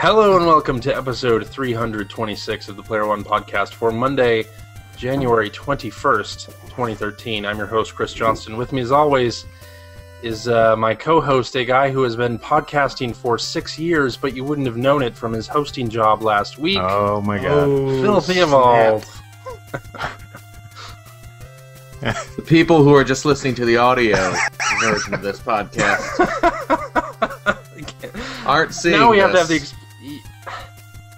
Hello and welcome to episode 326 of the Player One podcast for Monday, January 21st, 2013. I'm your host, Chris Johnston. With me, as always, is my co-host, a guy who has been podcasting for 6 years, but you wouldn't have known it from his hosting job last week. Oh my god. Filthy Evolved. The people who are just listening to the audio version of this podcast aren't seeing now we this. have to have the...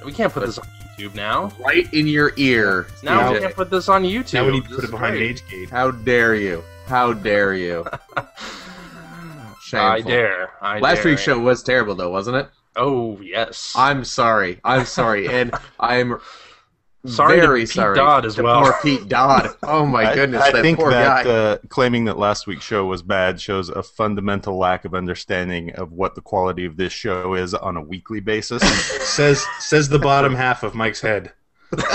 We can't put this on YouTube now. Right in your ear. Now we CJ. can't put this on YouTube. Now we need to This put it is behind great. Age Gate. How dare you? How dare you? Shameful. I dare. Last week's show was terrible, though, wasn't it? Oh, yes. I'm sorry. And I'm Sorry to very Pete sorry Dodd as to well. poor Pete Dodd. Oh my goodness, I that think poor that guy. claiming that last week's show was bad shows a fundamental lack of understanding of what the quality of this show is on a weekly basis. Says the bottom half of Mike's head.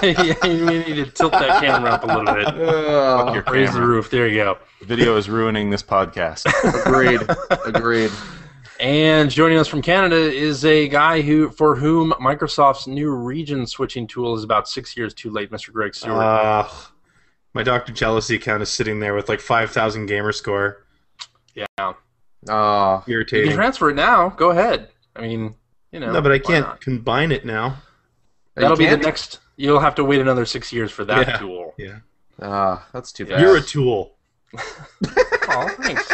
Yeah, you need to tilt that camera up a little bit. Oh, Your Raise the camera. roof. There you go. Video is ruining this podcast. agreed. And joining us from Canada is a guy for whom Microsoft's new region switching tool is about 6 years too late, Mr. Greg Stewart. My Dr. Jealousy account is sitting there with like 5,000 gamer score. Yeah. Oh, You Irritating. can transfer it now. Go ahead. I mean, you know. No, but I why can't not? combine it now. That'll be the can't? next. You'll have to wait another 6 years for that Yeah. tool. Yeah. That's too bad. You're a tool. Oh, thanks.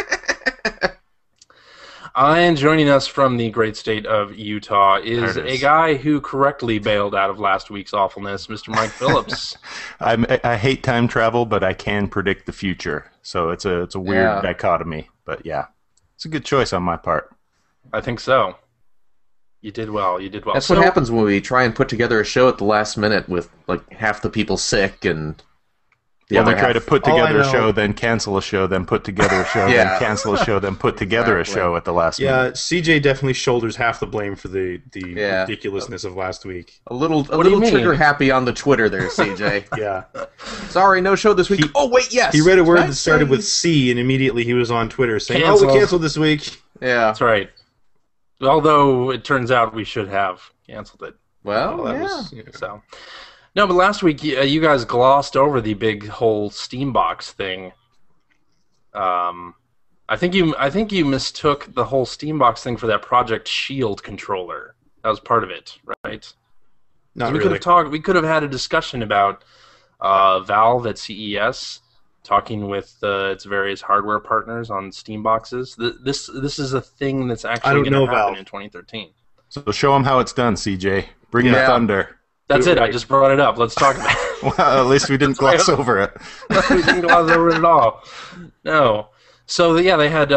And joining us from the great state of Utah is There it is. a guy who correctly bailed out of last week's awfulness, Mr. Mike Phillips. I hate time travel, but I can predict the future. So it's a weird Yeah. dichotomy. But yeah, it's a good choice on my part. I think so. You did well. You did well. That's what happens when we try and put together a show at the last minute with like half the people sick and the When we other try to half. put All I together a know- show, then cancel a show, then put together a show, Yeah. then cancel a show, then put together Exactly. a show at the last Yeah, minute. CJ definitely shoulders half the blame for the Yeah. ridiculousness of last week. a little do you mean? trigger happy on the Twitter there, CJ. Yeah. Sorry, no show this week. He- Oh wait, yes. He read a word Did I that started say- with C, and immediately he was on Twitter saying, Cancel. "Oh, we canceled this week." Yeah. That's right. Although it turns out we should have canceled it. Well, That yeah. was- So, no, but last week you guys glossed over the big whole Steambox thing. I think you mistook the whole Steambox thing for that Project Shield controller. That was part of it, right? Not we really. We could have had a discussion about Valve at CES, talking with its various hardware partners on Steam boxes. This is a thing that's I actually don't going know to happen Valve. in 2013. So show them how it's done, CJ. Bring the Yeah. thunder. That's Do it it. I right. just brought it up. Let's talk about it. Well, at least we didn't gloss over it. We didn't gloss over it at all. No. So, yeah, they had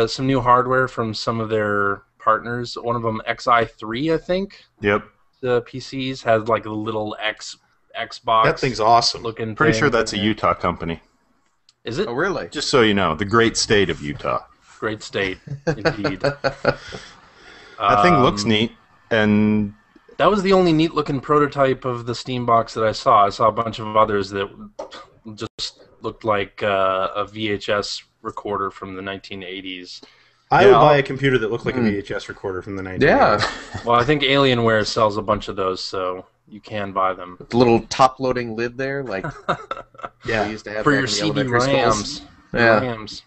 some new hardware from some of their partners. One of them, XI3, I think. Yep. The PCs had like a little Xbox. That thing's awesome. looking. Pretty thing. sure that's a Utah company. Is it? Oh, really? Just so you know, the great state of Utah. Great state, indeed. That thing looks neat, and That was the only neat-looking prototype of the Steambox that I saw. I saw a bunch of others that just looked like a VHS recorder from the 1980s. I would Yeah, buy a computer that looked like a VHS recorder from the 1980s. Yeah. Well, I think Alienware sells a bunch of those, so you can buy them. The little top-loading lid there, like we Yeah. used to have For back your in the CD elementary schools. RAMs. Yeah. RAMs.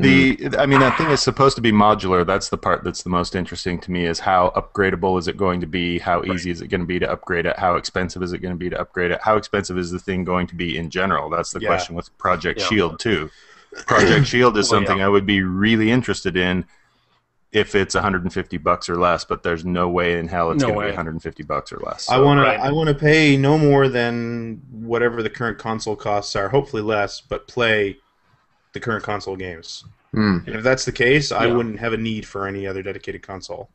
I mean, that thing is supposed to be modular. That's the part that's the most interesting to me, is how upgradable is it going to be? How easy is it going to be to upgrade it? How expensive is it going to be to upgrade it? How expensive is the thing going to be in general? That's the Yeah. question with Project Yeah. Shield, too. Project Shield is Well, something yeah. I would be really interested in if it's $150 or less, but there's no way in hell it's No going to way. be $150 or less. I So- want right. to. I want to pay no more than whatever the current console costs are. Hopefully less, but play the current console games. Hmm. And if that's the case, I Yeah. wouldn't have a need for any other dedicated console.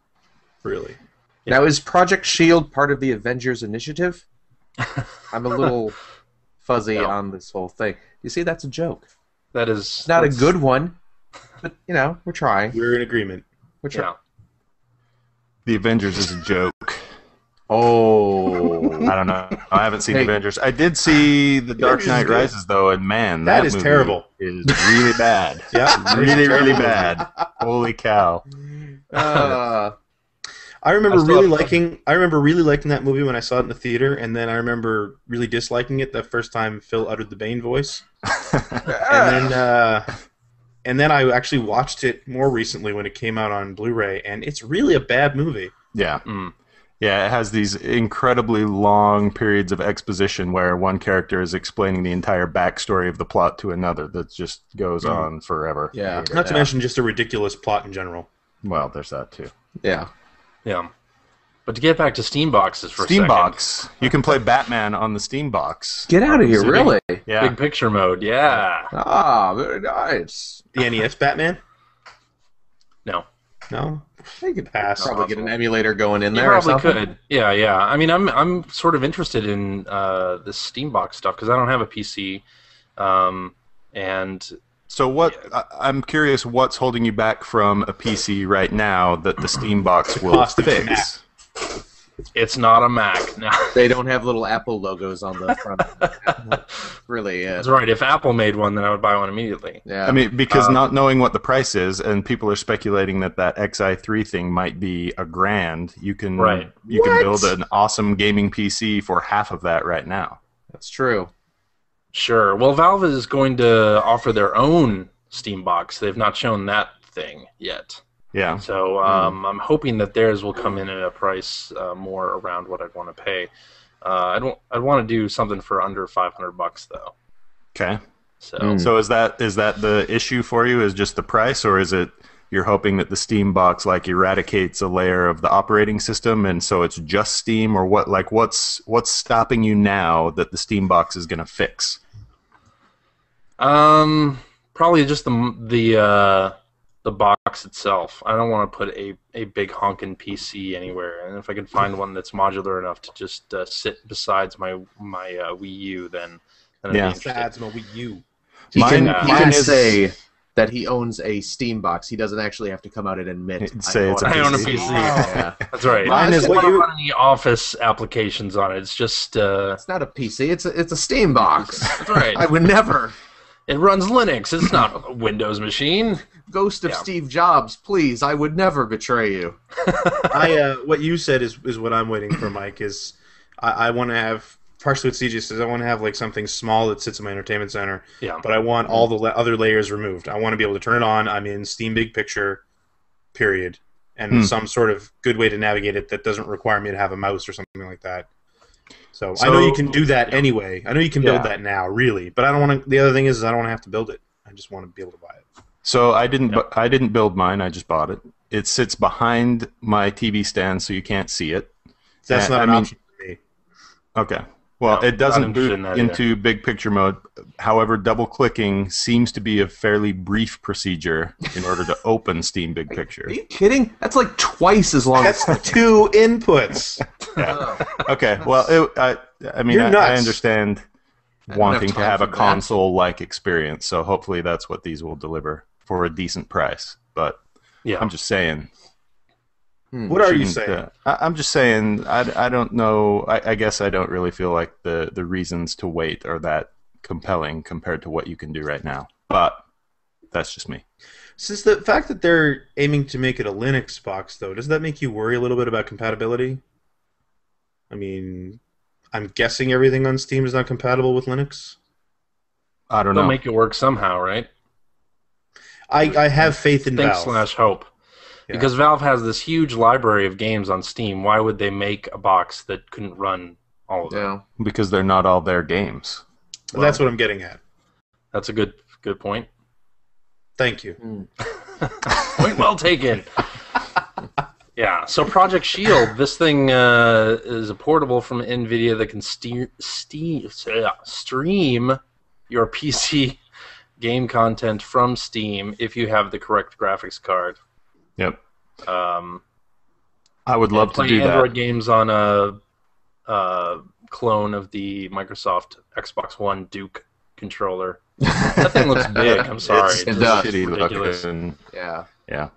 Really. Yeah. Now, is Project Shield part of the Avengers Initiative? I'm a little fuzzy No. on this whole thing. You see, that's a joke. That is It's not a good one, but, you know, we're trying. We're in agreement. We're trying. Yeah. The Avengers is a joke. Oh. I don't know. I haven't seen Hey. Avengers. I did see The Dark Avengers is Knight good. Rises, though, and man, That that is movie terrible. is really bad. Yeah. Really, really bad. Holy cow. Uh, I remember I still really have- liking. I remember really liking that movie when I saw it in the theater, and then I remember really disliking it the first time Phil uttered the Bane voice. And then I actually watched it more recently when it came out on Blu-ray, and it's really a bad movie. Yeah. Mm. Yeah, it has these incredibly long periods of exposition where one character is explaining the entire backstory of the plot to another that just goes on forever. Yeah. Not to mention just a ridiculous plot in general. Well, there's that too. Yeah. Yeah. But to get back to Steam boxes for a second. Steambox. You can play Batman on the Steambox. Get out of here, City. really? Yeah. Big picture mode, yeah. Ah, very nice. The NES Batman? No. No? You could Pass. probably get an emulator going in You there. or probably something. could. Yeah, yeah. I mean, I'm sort of interested in this Steam box stuff because I don't have a PC. And So I'm curious what's holding you back from a PC right now that the Steambox will cost of a Mac. fix? it's not a Mac. No. They don't have little Apple logos on the front. Really, That's right. If Apple made one, then I would buy one immediately. yeah. I mean, because not knowing what the price is, and people are speculating that XI3 thing might be $1,000. You can Right. you can build an awesome gaming PC for half of that right now. that's true. Sure. Well, Valve is going to offer their own Steam box. They've not shown that thing yet. Yeah. So I'm hoping that theirs will come in at a price more around what I'd want to pay. I'd want to do something for under $500 though. Okay. So So is that the issue for you? Is just the price, or is it you're hoping that the Steam box like eradicates a layer of the operating system, and so it's just Steam, or what? Like what's stopping you now that the Steam box is going to fix? probably just the box itself. I don't want to put a big honkin' PC anywhere, and if I can find one that's modular enough to just sit besides my Wii U, then I'd be Yeah. interested. That's my Wii U. He Mine can is- say that he owns a Steam box. He doesn't actually have to come out and admit. Say it's a I own a PC. PC. Yeah. That's right. Mine I is don't what want to you- run any Office applications on it. It's just It's not a PC. It's a Steam box. that's right. I would never. It runs Linux. It's not a Windows machine. Ghost of Yeah. Steve Jobs, please. I would never betray you. What you said is what I'm waiting for, Mike. Is I want to have partially what CJ says. I want to have like something small that sits in my entertainment center. Yeah. But I want all the other layers removed. I want to be able to turn it on. I'm in Steam Big Picture, period, and some sort of good way to navigate it that doesn't require me to have a mouse or something like that. So I know you can do that anyway. I know you can build that now, really. But I don't want to. The other thing is I don't want to have to build it. I just want to be able to buy it. So I didn't build mine. I just bought it. It sits behind my TV stand, so you can't see it. That's not I an mean- option for me. Okay. Well, No, it doesn't not interested boot in that into big picture mode. However, double-clicking seems to be a fairly brief procedure in order to open Steam Big Picture. Are you kidding? That's like twice as long. That's 2 inputs. Okay. Well, I mean, You're I nuts. understand don't wanting have to time have a for that. console-like experience, so hopefully that's what these will deliver for a decent price. But Yeah. I'm just saying. What are you shouldn't, saying? I'm just saying. I don't know. I guess I don't really feel like the reasons to wait are that compelling compared to what you can do right now. But that's just me. Since the fact that they're aiming to make it a Linux box, though, does that make you worry a little bit about compatibility? I mean, I'm guessing everything on Steam is not compatible with Linux. I don't They'll know. make it work somehow, right? I have faith in Think Valve. / hope. Yeah. Because Valve has this huge library of games on Steam. Why would they make a box that couldn't run all of them? Yeah. Because they're not all their games. That's what I'm getting at. That's a good point. Thank you. Point well taken. Yeah. So Project Shield, this thing is a portable from NVIDIA that can stream your PC game content from Steam if you have the correct graphics card. Yep. Um, I would love to play do Android that. games on a clone of the Microsoft Xbox One Duke controller. That thing looks big. I'm sorry. It It's does. Shitty ridiculous. looking. Yeah. Yeah.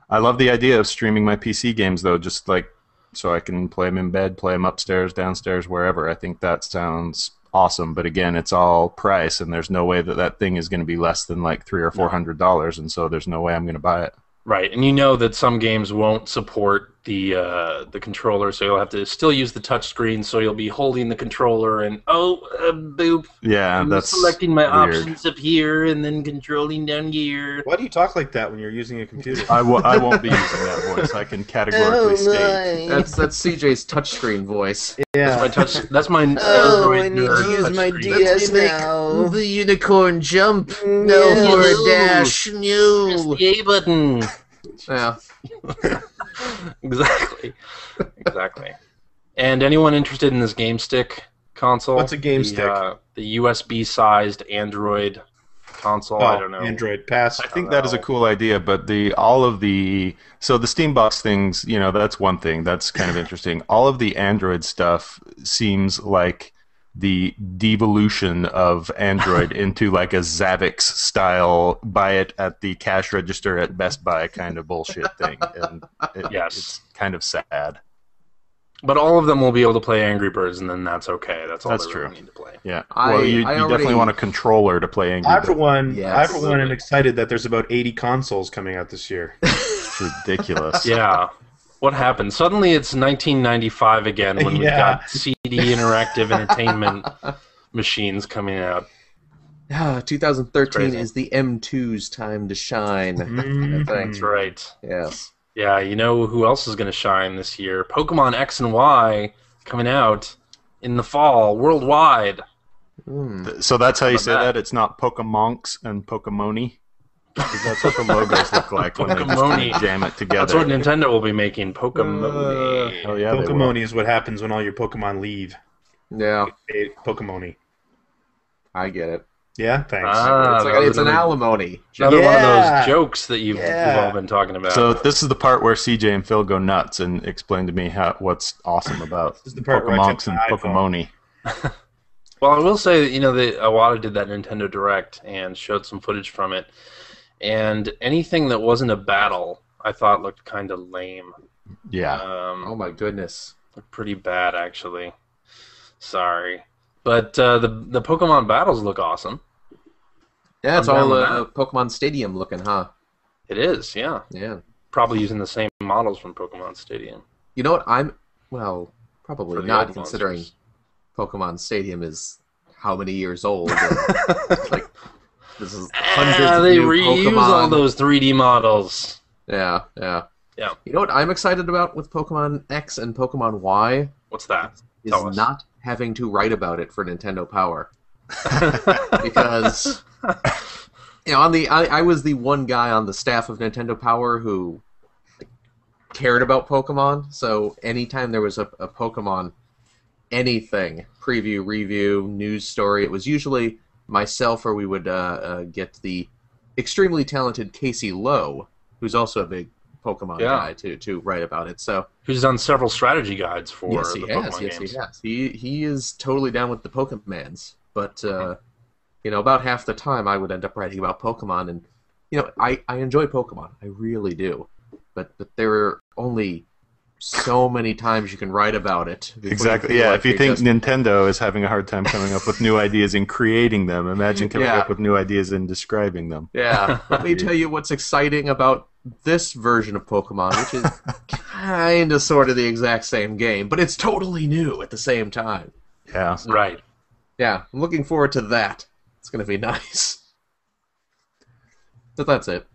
I love the idea of streaming my PC games, though, just like so I can play them in bed, play them upstairs, downstairs, wherever. I think that sounds awesome. But again, it's all price, and there's no way that thing is going to be less than like $300 or $400, and so there's no way I'm going to buy it. Right, and you know that some games won't support the controller, so you'll have to still use the touch screen. So you'll be holding the controller and boop. Yeah, I'm that's selecting my weird. options up here and then controlling down here. Why do you talk like that when you're using a computer? I won't be using that voice. I can categorically state. That's CJ's touchscreen voice. Yeah. That's my Oh, Android I need nerd to use touch my screen. DS now. The unicorn jump. No, for a no. dash. Press No. the A button. Yeah. Exactly. And anyone interested in this Game Stick console? What's a Game Stick? The USB-sized Android console. I don't know. Android pass. I think that is a cool idea, but the Steambox things, that's one thing. That's kind of interesting. All of the Android stuff seems like the devolution of Android into like a Zabbix style buy it at the cash register at Best Buy kind of bullshit thing. And it's kind of sad. But all of them will be able to play Angry Birds, and then that's okay. That's all That's they true. really need to play. Yeah. I Well, you already- definitely want a controller to play Angry I for Birds. one, Yes. am excited that there's about 80 consoles coming out this year. It's ridiculous. Yeah. What happened? Suddenly it's 1995 again when we've Yeah. got CD interactive entertainment machines coming out. 2013 Crazy. is the M2's time to shine. Mm. I think. That's right. Yes. Yeah, you know who else is going to shine this year? Pokemon X and Y coming out in the fall worldwide. So that's how you How say about that? It's not Pokemonks and Pokemoni? Because that's what the logos look like when they just Pokemoni. kinda jam it together. That's what Nintendo will be making. Pokemon. Oh yeah, they will. Pokemon is what happens when all your Pokemon leave. Yeah, Pokemon. I get it. Yeah, thanks. It's an alimony. Another one of Yeah. those jokes that you've all been talking about. So this is the part where CJ and Phil go nuts and explain to me what's awesome about This is the part where I Pokemonks check and my iPhone. Pokemoni. Well, I will say that Iwata did that Nintendo Direct and showed some footage from it, and anything that wasn't a battle, I thought looked kind of lame. Yeah. Oh my goodness. Looked pretty bad actually. Sorry, but the Pokemon battles look awesome. Yeah, it's I'm all down with Pokemon Stadium looking, huh? It is, yeah. Yeah. Probably using the same models from Pokemon Stadium. You know what? Probably For the not, old considering monsters. Pokemon Stadium is how many years old. And, like, this is hundreds of They new reuse Pokemon. all those 3D models. Yeah. Yeah. You know what I'm excited about with Pokemon X and Pokemon Y What's that? is Tell us. not having to write about it for Nintendo Power. Because I was the one guy on the staff of Nintendo Power who cared about Pokemon, so anytime there was a Pokemon anything, preview, review, news story, it was usually myself, or we would get the extremely talented Casey Lowe, who's also a big Pokemon guy, to write about it. So Who's done several strategy guides for yes, the he Pokemon has. Yes, games. he has. He is totally down with the Pokemans, but about half the time I would end up writing about Pokemon, and I enjoy Pokemon, I really do, but there are only so many times you can write about it. before Exactly. you feel Yeah. like If you they think just- Nintendo is having a hard time coming up with new ideas and creating them, imagine coming Yeah. up with new ideas and describing them. Yeah, let me tell you what's exciting about this version of Pokemon, which is kind of sort of the exact same game, but it's totally new at the same time. Yeah. Right. Yeah, I'm looking forward to that. It's going to be nice. But that's it.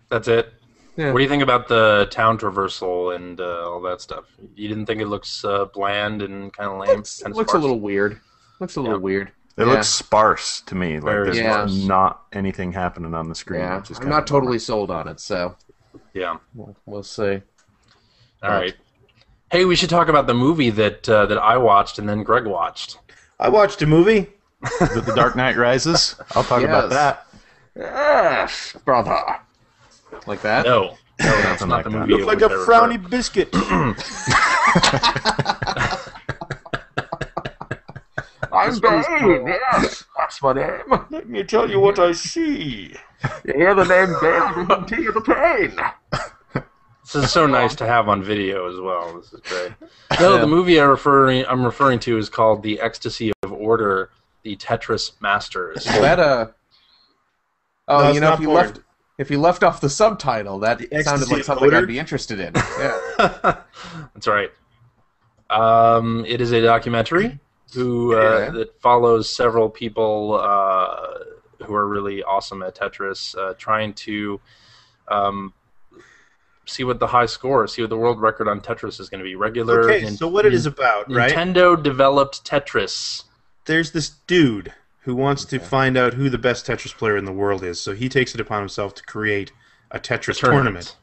That's it. Yeah. What do you think about the town traversal and all that stuff? You didn't think it looks bland and kind of lame? It looks a little weird. Looks a little weird. It looks sparse to me. Like Very there's sparse. not anything happening on the screen. Yeah, Which is I'm kind not of totally sold on it, so Yeah. we'll see. All right. Hey, we should talk about the movie that I watched and then Greg watched. I watched a movie. Is it The Dark Knight Rises? I'll talk about Yes. that. Yes, brother. Like that? No, that's Nothing not like the that. movie. Looked like a which I refer- frowny biscuit. I'm Bane. Yes, that's my name. Let me tell you what I see. You hear the name Bane? Come to you the pain. This is so nice to have on video as well. This is great. No, the movie I'm referring to is called The Ecstacy of Order, the Tetris Masters. Is that a? Oh, No, it's if not you porn. If you left off the subtitle, that The sounded Ecstasy like of something Order? I'd be interested in. Yeah. That's right. It is a documentary that follows several people who are really awesome at Tetris, trying to see what the high score, see what the world record on Tetris is going to be. Regular. Okay, so what it is about, right? Nintendo developed Tetris. There's this dude who wants to find out who the best Tetris player in the world is, so he takes it upon himself to create a Tetris tournament.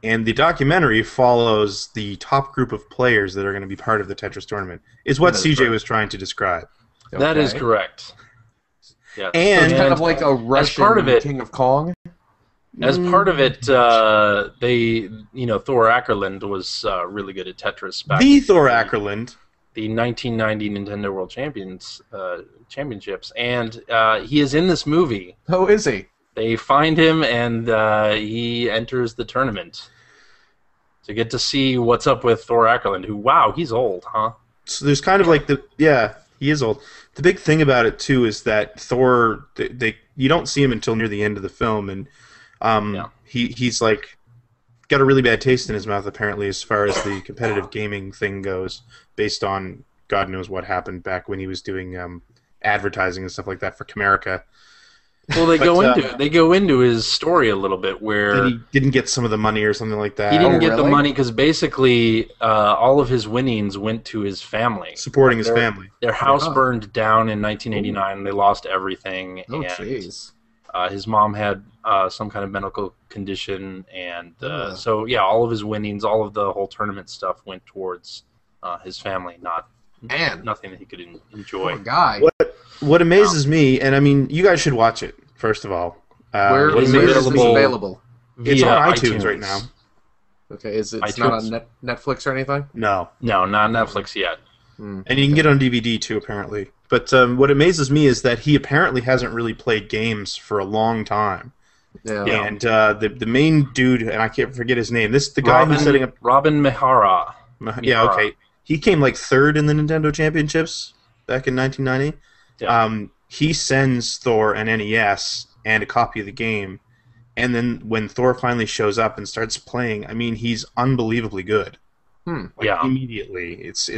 And the documentary follows the top group of players that are going to be part of the Tetris tournament, is what CJ was trying to describe. That is correct. Yes. And And it's kind of like a Russian part of it- King of Kong. As part of it, Thor Ackerland was really good at Tetris back The Thor Ackerland. the 1990 Nintendo World Championships, and he is in this movie. Oh, is he? They find him, and he enters the tournament. So you get to see what's up with Thor Ackerland, who, wow, he's old, huh? So there's kind of like he is old. The big thing about it too is that Thor, you don't see him until near the end of the film, and he's like got a really bad taste in his mouth apparently as far as the competitive gaming thing goes, based on God knows what happened back when he was doing advertising and stuff like that for Comerica. Well, they go into his story a little bit where That he didn't get some of the money or something like that. he didn't get the really? money because basically all of his winnings went to his family. Supporting his family. Their house burned down in 1989, and they lost everything. Oh, and jeez. his mom had some kind of medical condition, and so yeah, all of his winnings, all of the whole tournament stuff went towards his family, nothing that he could enjoy. Poor guy. What amazes me, and I mean, you guys should watch it first of all. Where is is it this available? available? It's Via on iTunes right now. Okay, it's not on iTunes. Netflix or anything? No. No, not Netflix yet. And you can get it on DVD too, apparently. But what amazes me is that he apparently hasn't really played games for a long time. Yeah. And the main dude, and I can't forget his name. The guy who's setting up. Robin Mihara. Yeah, okay. He came like third in the Nintendo Championships back in 1990. Yeah. He sends Thor an NES and a copy of the game, and then when Thor finally shows up and starts playing, I mean, he's unbelievably good. Immediately. It's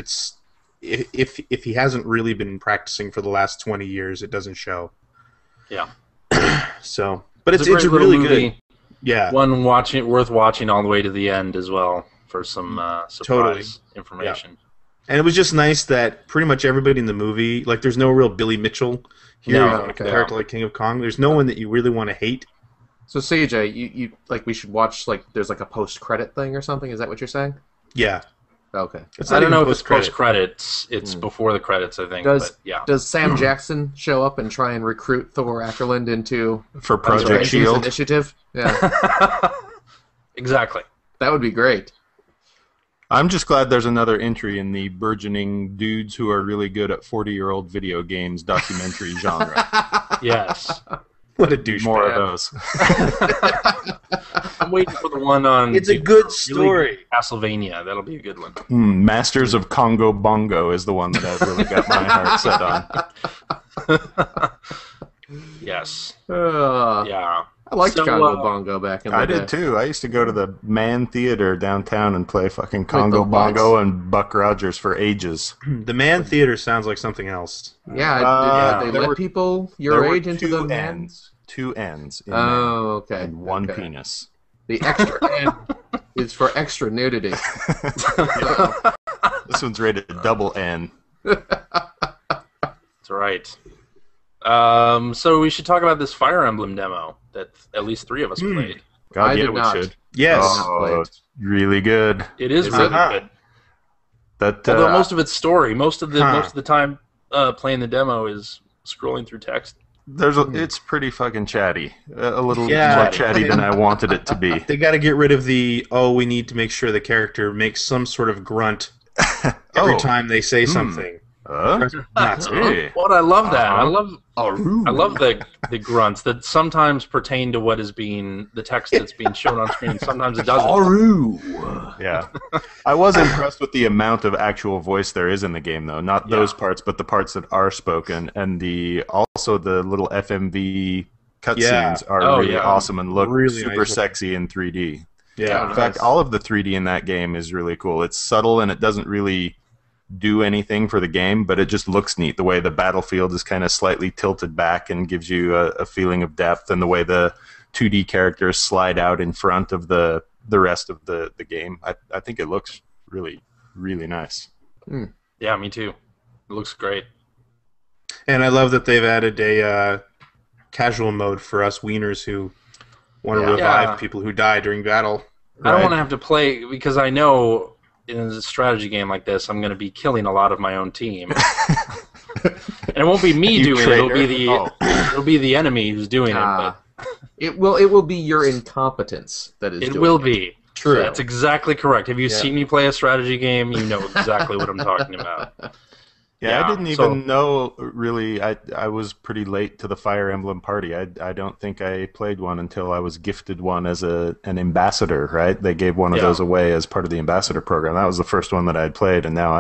if he hasn't really been practicing for the last 20 years, it doesn't show. Yeah. So, but it's a great little really movie. good. Yeah. One worth watching all the way to the end as well for some surprise information. And it was just nice that pretty much everybody in the movie, like, there's no real Billy Mitchell here compared to like King of Kong. There's no one that you really want to hate. So CJ, you like we should watch there's like a post-credit thing or something? Is that what you're saying? Yeah. Okay. I don't know if it's post-credits. It's before the credits, I think. Does Sam Jackson show up and try and recruit Thor Ackerland into For Project his Shield. initiative? Yeah, Exactly. that would be great. I'm just glad there's another entry in the burgeoning dudes who are really good at 40-year-old video games documentary genre. Yes. What a douchebag. More of those. I'm waiting for the one on... It's a good story. Castlevania. That'll be a good one. Masters of Congo Bongo is the one that I've really got my heart set on. Yes. Yeah. I liked Congo Bongo back in the day. I did too. I used to go to the Man Theater downtown and play fucking Congo Bongo and Buck Rogers for ages. The Man Theater sounds like something else. Yeah, they there let were- people There your were age into the man. ends. Two ends. In Oh, okay. and one okay. penis. The extra N is for extra nudity. This one's rated double N. That's right. So we should talk about this Fire Emblem demo that at least 3 of us played. God, I yeah, did we not. should. Yes. Oh, it's really good. It is Is really it? Huh. good. That Although most of it's story. Most of the Huh. most of the time playing the demo is scrolling through text. it's pretty fucking chatty. A little Yeah. more chatty than I wanted it to be. They got to get rid of we need to make sure the character makes some sort of grunt every time they say something. Not so. Hey. What I love that. I love Oh, the grunts that sometimes pertain to what is being the text that's being shown on screen. Sometimes it doesn't. Yeah. I was impressed with the amount of actual voice there is in the game, though. Not those parts, but the parts that are spoken, and also the little FMV cutscenes are Oh, really yeah. awesome and look Really super nice. sexy in 3D. Yeah. In fact, all of the 3D in that game is really cool. It's subtle and it doesn't really do anything for the game, but it just looks neat. The way the battlefield is kind of slightly tilted back and gives you a feeling of depth, and the way the 2D characters slide out in front of the rest of the game. I think it looks really, really nice. Yeah, me too. It looks great. And I love that they've added a casual mode for us wieners who want to revive Yeah. people who die during battle. I don't want to have to play, because I know in a strategy game like this, I'm going to be killing a lot of my own team. And it won't be me You doing it. It'll traitor. be it'll be the enemy who's doing it. But It will be your incompetence that is it doing will it. be. True. That's exactly correct. Have you Yeah. seen me play a strategy game? You know exactly what I'm talking about. Yeah, Yeah, I didn't so- even know, really. I was pretty late to the Fire Emblem party. I don't think I played one until I was gifted one as an ambassador, right? They gave one of Yeah. those away as part of the ambassador program. That was the first one that I had played, and now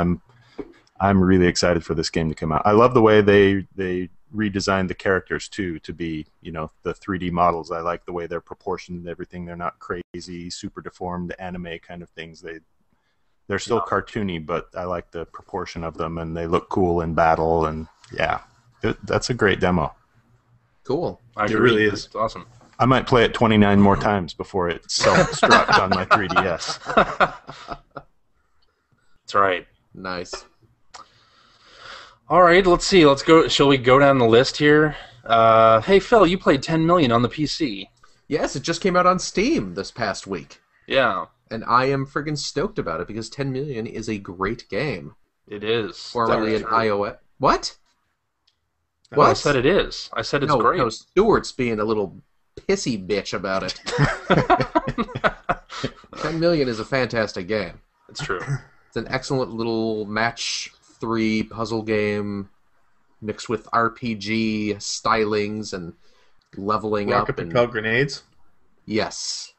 I'm really excited for this game to come out. I love the way they redesigned the characters, too, to be, the 3D models. I like the way they're proportioned and everything. They're not crazy, super deformed anime kind of things. They're still cartoony, but I like the proportion of them, and they look cool in battle, and that's a great demo. Cool. I It agree. really is. It's awesome. I might play it 29 more times before it self-destructs on my 3DS. That's right. Nice. All right, let's see. Let's go. Shall we go down the list here? Hey, Phil, you played 10 million on the PC. Yes, it just came out on Steam this past week. Yeah, And I am friggin' stoked about it because 10 million is a great game. it is. Formerly an That's- iOS. What? No, I said it is. I said it's great. No, Stuart's being a little pissy bitch about it. 10 million is a fantastic game. It's true. It's an excellent little match 3 puzzle game mixed with RPG stylings and leveling up. Rocket And propelled grenades. yes.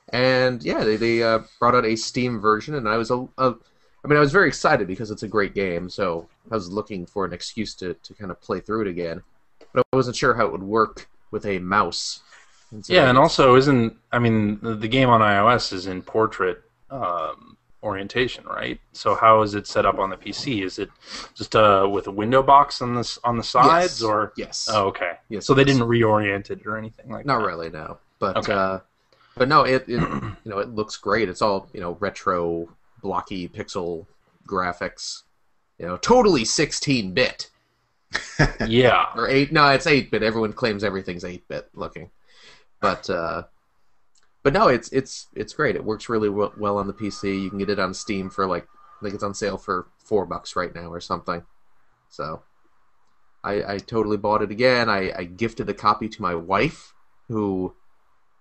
And yeah, they brought out a Steam version, and I was I was very excited because it's a great game, so I was looking for an excuse to kind of play through it again. But I wasn't sure how it would work with a mouse. So Yeah, and also the game on iOS is in portrait orientation, right? So how is it set up on the PC? Is it just with a window box on the sides, Yes. or Yes. Oh, okay. Yes, So they it is. didn't reorient it or anything like Not that. really, no. But Okay. but no, it it looks great. It's all retro, blocky pixel graphics. Totally 16-bit Yeah. or 8. No, it's 8-bit. Everyone claims everything's 8-bit looking, but no, it's great. It works really well on the PC. You can get it on Steam for I think it's on sale for $4 right now or something. So I totally bought it again. I gifted a copy to my wife, who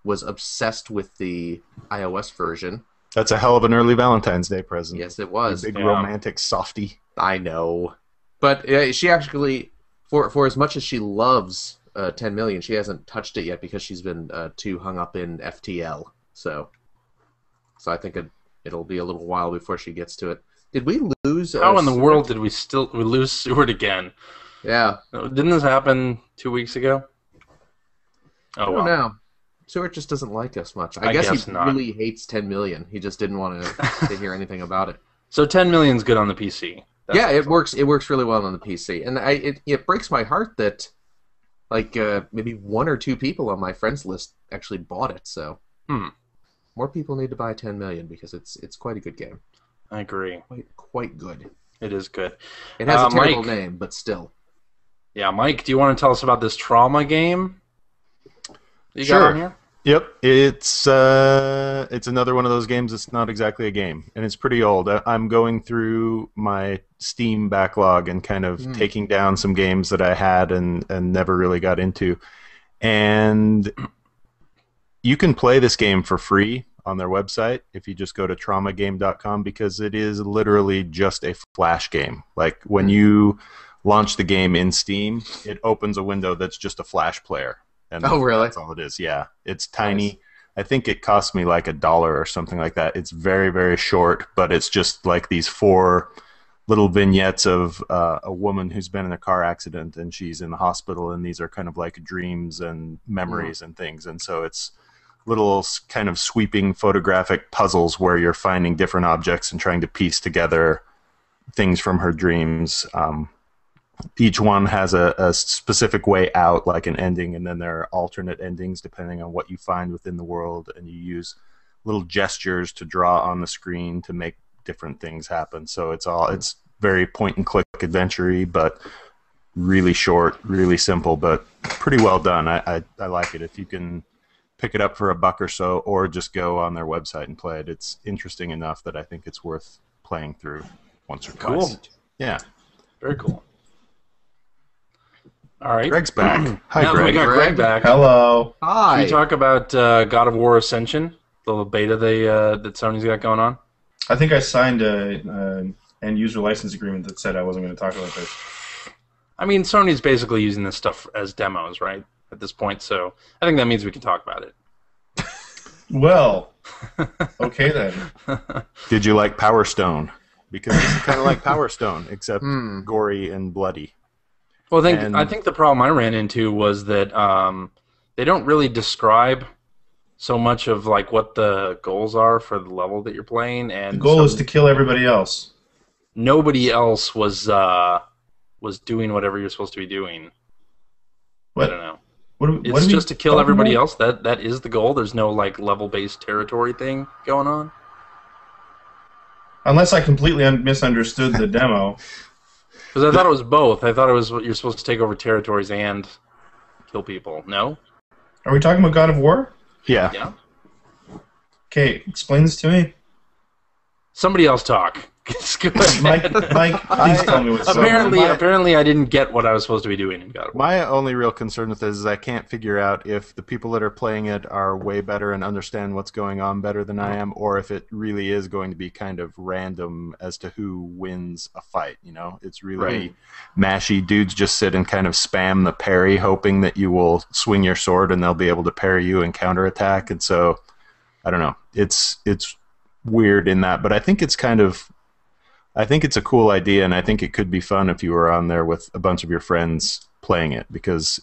was obsessed with the iOS version. That's a hell of an early Valentine's Day present. Yes, it You was. big Yeah. romantic softie. I know, but she actually, for as much as she loves 10 million, she hasn't touched it yet because she's been too hung up in FTL. So I think it'll be a little while before she gets to it. Did we lose? How in the world did we lose Seward again? Yeah, Didn't this happen 2 weeks ago? I Oh don't well. know. Seward just doesn't like us much. I I guess guess he not. really hates 10 million. He just didn't want to hear anything about it. So 10 million's good on the PC. That's Yeah, it works. It works really well on the PC, and it breaks my heart that maybe 1 or 2 people on my friends list actually bought it. So more people need to buy 10 million because it's quite a good game. I agree. Quite good. It is good. It has a terrible Mike. name, but still. Yeah, Mike, do you want to tell us about this trauma game you got Sure. on here? Yep, it's another one of those games that's not exactly a game, and it's pretty old. I'm going through my Steam backlog and kind of taking down some games that I had and never really got into. And you can play this game for free on their website if you just go to traumagame.com, because it is literally just a Flash game. Like when you launch the game in Steam, it opens a window that's just a Flash player. And Oh, really? That's all it is. Yeah, it's tiny. Nice. I think it cost me like $1 or something like that. It's very, very short, but it's just like these 4 little vignettes of a woman who's been in a car accident and she's in the hospital, and these are kind of like dreams and memories and things. And so it's little kind of sweeping photographic puzzles where you're finding different objects and trying to piece together things from her dreams. Each one has a specific way out, like an ending, and then there are alternate endings depending on what you find within the world, and you use little gestures to draw on the screen to make different things happen. So it's very point and click adventure-y, but really short, really simple, but pretty well done. I like it. If you can pick it up for $1 or so, or just go on their website and play it, it's interesting enough that I think it's worth playing through once or twice. Cool. Yeah. Very cool. All right. Greg's back. Hi, Now that we Greg. got Greg back. Hello. Hi. Can we talk about God of War Ascension, the little beta that Sony's got going on? I think I signed an end-user license agreement that said I wasn't going to talk about this. I mean, Sony's basically using this stuff as demos, right, at this point, so I think that means we can talk about it. Well, okay then. Did you like Power Stone? Because it's kind of like Power Stone, except gory and bloody. Well, I think the problem I ran into was that they don't really describe so much of like what the goals are for the level that you're playing, and The goal is to kill everybody else. nobody else was doing whatever you're supposed to be doing. What? I don't know. What It's are we just to kill talking everybody about? else. That is the goal. There's no like level-based territory thing going on. Unless I completely misunderstood the demo. Because I thought it was both. I thought it was what you're supposed to take over territories and kill people. No? Are we talking about God of War? Yeah. Yeah. Okay, explain this to me. Somebody else talk. Go ahead. Mike, please tell me what's going on. Apparently, I didn't get what I was supposed to be doing in God of War. My only real concern with this is I can't figure out if the people that are playing it are way better and understand what's going on better than I am, or if it really is going to be kind of random as to who wins a fight. You know, it's really mashy. Dudes just sit and kind of spam the parry, hoping that you will swing your sword and they'll be able to parry you and counterattack. And so, I don't know. It's weird in that, but I think it's a cool idea, and I think it could be fun if you were on there with a bunch of your friends playing it, because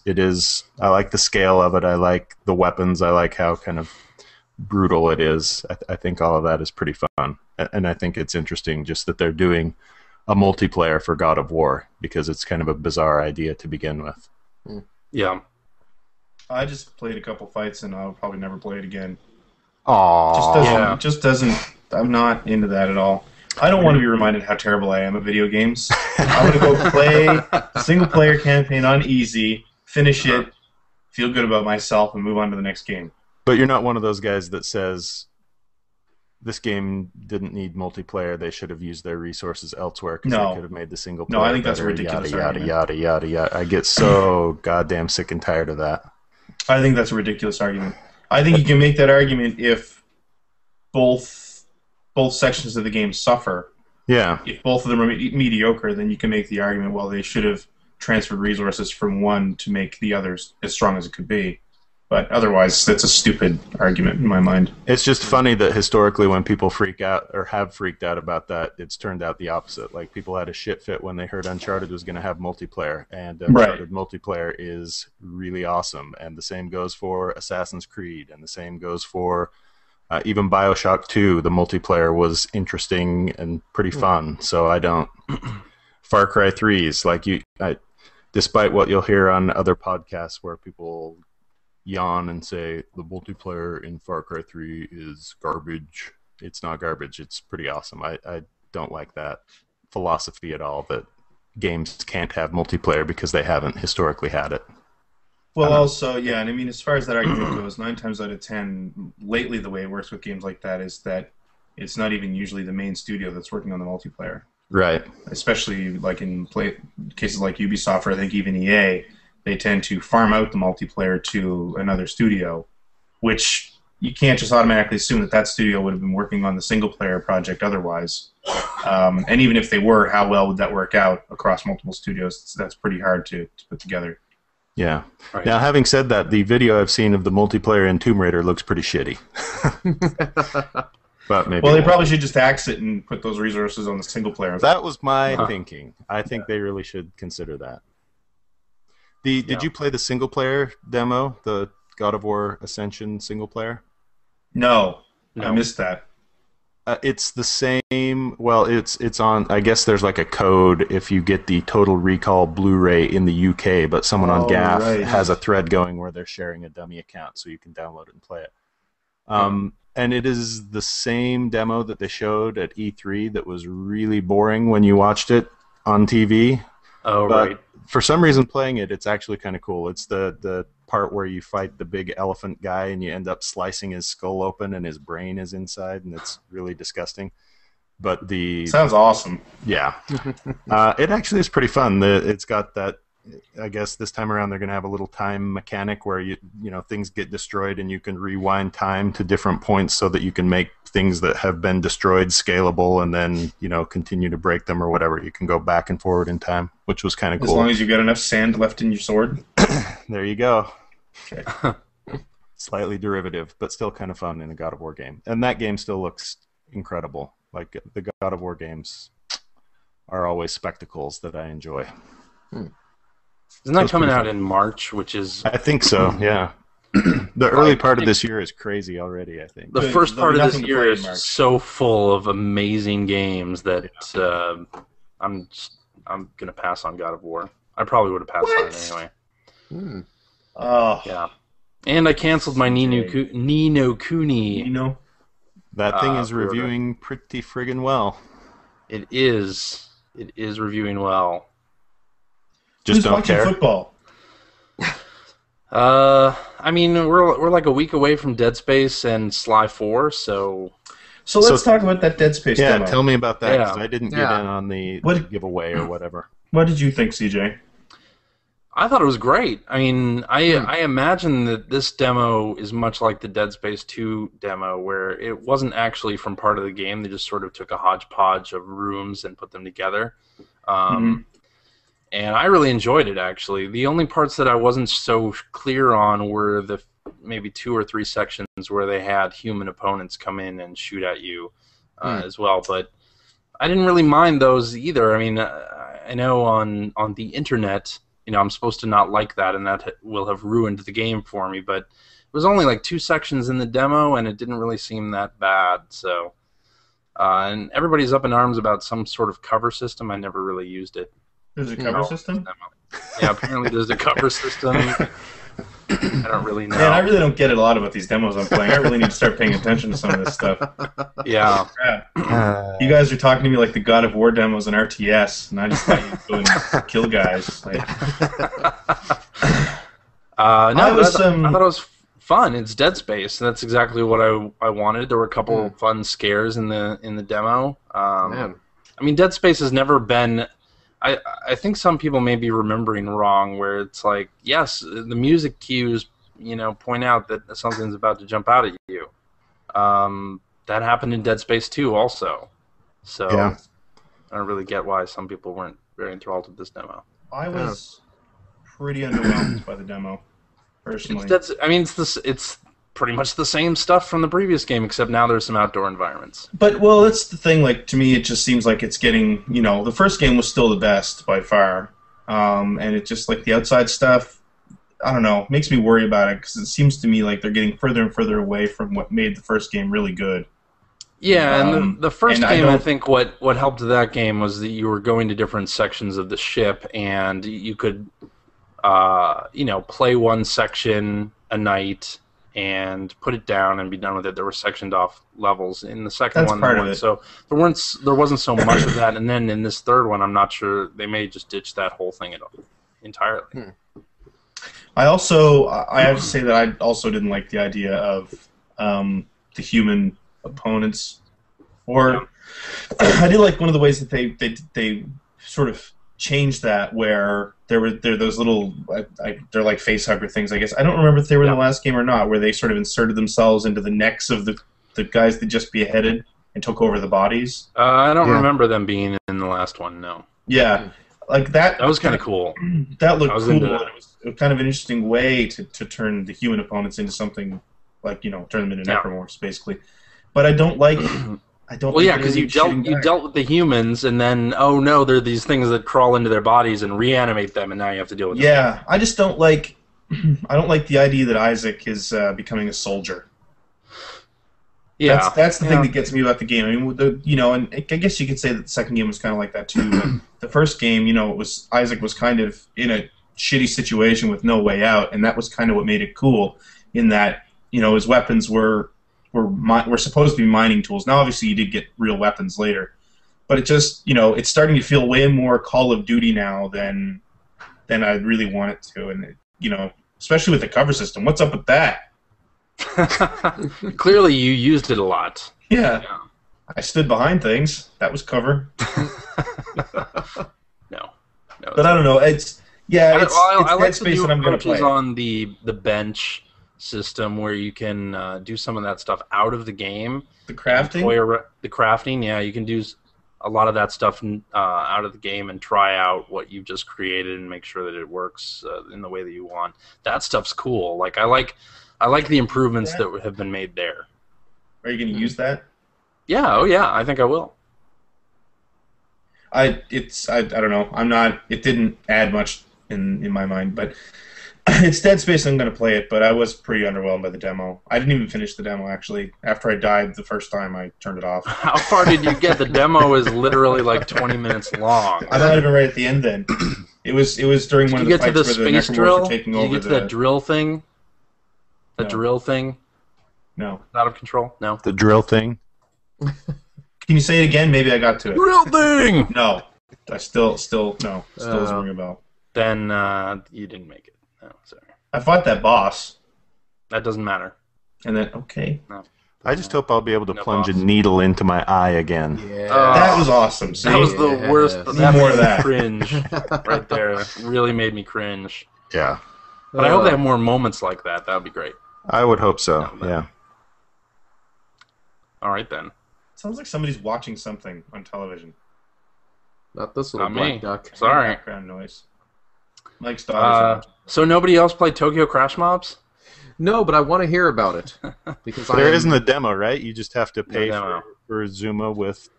I like the scale of it, I like the weapons, I like how kind of brutal it is. I think all of that is pretty fun, and I think it's interesting just that they're doing a multiplayer for God of War, because it's kind of a bizarre idea to begin with. Yeah. I just played a couple fights and I'll probably never play it again. Aww. Just doesn't. I'm not into that at all. I don't want to be reminded how terrible I am at video games. I want to go play a single-player campaign on easy, finish it, feel good about myself, and move on to the next game. But you're not one of those guys that says this game didn't need multiplayer, they should have used their resources elsewhere because they could have made the single player. No, I think that's a better, ridiculous yada, argument. yada, yada, yada. I get so goddamn sick and tired of that. I think that's a ridiculous argument. I think you can make that argument if both sections of the game suffer. Yeah. If both of them are mediocre, then you can make the argument, well, they should have transferred resources from one to make the others as strong as it could be. But otherwise, that's a stupid argument in my mind. It's just funny that historically when people freak out or have freaked out about that, it's turned out the opposite. Like, people had a shit fit when they heard Uncharted was going to have multiplayer, and Uncharted multiplayer is really awesome. And the same goes for Assassin's Creed, and the same goes for even BioShock 2. The multiplayer was interesting and pretty fun. So I don't... Far Cry 3's, like despite what you'll hear on other podcasts where people yawn and say the multiplayer in Far Cry 3 is garbage. It's not garbage. It's pretty awesome. I don't like that philosophy at all, that games can't have multiplayer because they haven't historically had it. Well, also, yeah, and I mean, as far as that argument goes, 9 times out of 10, lately the way it works with games like that is that it's not even usually the main studio that's working on the multiplayer. Right. Especially like in cases like Ubisoft, or I think even EA, they tend to farm out the multiplayer to another studio, which you can't just automatically assume that studio would have been working on the single-player project otherwise. And even if they were, how well would that work out across multiple studios? That's pretty hard to put together. Yeah. Right. Now, having said that, the video I've seen of the multiplayer in Tomb Raider looks pretty shitty. But maybe Well, they probably should just axe it and put those resources on the single player. That was my thinking. I think they really should consider that. Did you play the single player demo, the God of War Ascension single player? No. I missed that. It's the same. Well, it's on. I guess there's like a code if you get the Total Recall Blu-ray in the UK, but someone on GAF has a thread going where they're sharing a dummy account, so you can download it and play it. And it is the same demo that they showed at E3 that was really boring when you watched it on TV. Oh, but right. For some reason, playing it's actually kind of cool. It's the part where you fight the big elephant guy and you end up slicing his skull open and his brain is inside, and it's really disgusting. But sounds awesome. Yeah. It actually is pretty fun. It's got that. I guess this time around they're going to have a little time mechanic where you know things get destroyed and you can rewind time to different points so that you can make things that have been destroyed scalable and then continue to break them or whatever. You can go back and forward in time, which was kind of cool. As long as you got enough sand left in your sword. There you go. Okay. Slightly derivative, but still kind of fun in a God of War game. And that game still looks incredible. Like the God of War games are always spectacles that I enjoy. Isn't that coming out in March, which is... I think so, yeah. The early part of this year is crazy already, I think. The first part of this year is so full of amazing games that I'm going to pass on God of War. I probably would have passed on it anyway. Oh. Yeah. And I canceled my Ni no Kuni. That thing is reviewing pretty friggin' well. It is. It is reviewing well. Just Who's don't watching care. football? I mean, we're like a week away from Dead Space and Sly 4, so let's talk about that Dead Space demo. Tell me about that, because Yeah. I didn't get in on the giveaway or whatever. What did you think, CJ? I thought it was great. I mean, I imagine that this demo is much like the Dead Space 2 demo, where it wasn't actually from part of the game. They just sort of took a hodgepodge of rooms and put them together. And I really enjoyed it, actually. The only parts that I wasn't so clear on were the maybe 2 or 3 sections where they had human opponents come in and shoot at you as well. But I didn't really mind those either. I mean, I know on the internet, I'm supposed to not like that, and that will have ruined the game for me. But it was only like 2 sections in the demo, and it didn't really seem that bad. So, and everybody's up in arms about some sort of cover system. I never really used it. There's a cover system? Yeah, apparently there's a cover system. I don't really know. Man, I really don't get it a lot about these demos I'm playing. I really need to start paying attention to some of this stuff. Yeah. You guys are talking to me like the God of War demos in RTS, and I just thought you'd go and kill guys. Like... I thought it was fun. It's Dead Space. That's exactly what I wanted. There were a couple fun scares in the demo. I mean, Dead Space has never been... I think some people may be remembering wrong, where it's like, yes, the music cues, point out that something's about to jump out at you. That happened in Dead Space 2 also. So I don't really get why some people weren't very enthralled with this demo. I was pretty underwhelmed by the demo, personally. It's pretty much the same stuff from the previous game, except now there's some outdoor environments. But, that's the thing, like, to me, it just seems like it's getting, the first game was still the best by far, and it just, like, the outside stuff, I don't know, makes me worry about it, because it seems to me like they're getting further and further away from what made the first game really good. Yeah, and the first game, I think what helped that game was that you were going to different sections of the ship, and you could, play one section a night, and put it down and be done with it. There were sectioned off levels in the second one. Part of it. So there wasn't so much of that. And then in this third one, I'm not sure, they may just ditch that whole thing entirely. I have to say that I also didn't like the idea of the human opponents. Or I did like one of the ways that they sort of changed that, where they're those little they're like face hugger things, I guess. I don't remember if they were in the last game or not, where they sort of inserted themselves into the necks of the guys that just beheaded and took over the bodies. I don't remember them being in the last one. No. Yeah, like that. That was kind of cool. That looked cool. It was kind of an interesting way to turn the human opponents into something like turn them into necromorphs basically. but I don't like. Well, yeah, because you dealt with the humans, and then oh no, there are these things that crawl into their bodies and reanimate them, and now you have to deal with them. Yeah, I just don't like. I don't like the idea that Isaac is becoming a soldier. Yeah, that's the thing that gets me about the game. I mean, and I guess you could say that the second game was kind of like that too. But the first game, Isaac was kind of in a shitty situation with no way out, and that was kind of what made it cool. In that, his weapons were supposed to be mining tools. Now, obviously, you did get real weapons later, but it just, it's starting to feel way more Call of Duty now than I really want it to, and especially with the cover system. What's up with that? Clearly, you used it a lot. Yeah. I stood behind things. That was cover. No. But I don't know. It's Dead like Space that I'm going to play. On the bench system where you can do some of that stuff out of the game. The crafting? The crafting, yeah. You can do a lot of that stuff out of the game and try out what you've just created and make sure that it works in the way that you want. That stuff's cool. Like I like the improvements that have been made there. Are you going to use that? Yeah, oh yeah, I think I will. I don't know. I'm not. It didn't add much in my mind, but it's Dead Space. I'm going to play it, but I was pretty underwhelmed by the demo. I didn't even finish the demo actually. After I died the first time, I turned it off. How far did you get? The demo is literally like 20 minutes long. I'm not even right at the end. Then it was during one of the fights where the Necromorphs were taking over. Did you get to that drill thing? The drill thing? No. Out of control? No. The drill thing? Can you say it again? Maybe I got to it. Drill thing! No. I still no. Still doesn't ring a bell. Then you didn't make it. No, sorry. I fought that boss. That doesn't matter. And then, okay. No. I just hope I'll be able to plunge a needle into my eye again. Yeah. That was awesome. See? That was the worst. Need more of that. Cringe right there. Really made me cringe. Yeah. But I hope they have more moments like that. That would be great. I would hope so, yeah. All right, then. Sounds like somebody's watching something on television. Not this little Not black me. duck. Sorry. Background noise. Mike's daughter's So nobody else played Tokyo Crash Mobs? No, but I want to hear about it. Because there isn't a demo, right? You just have to pay No for Zuma with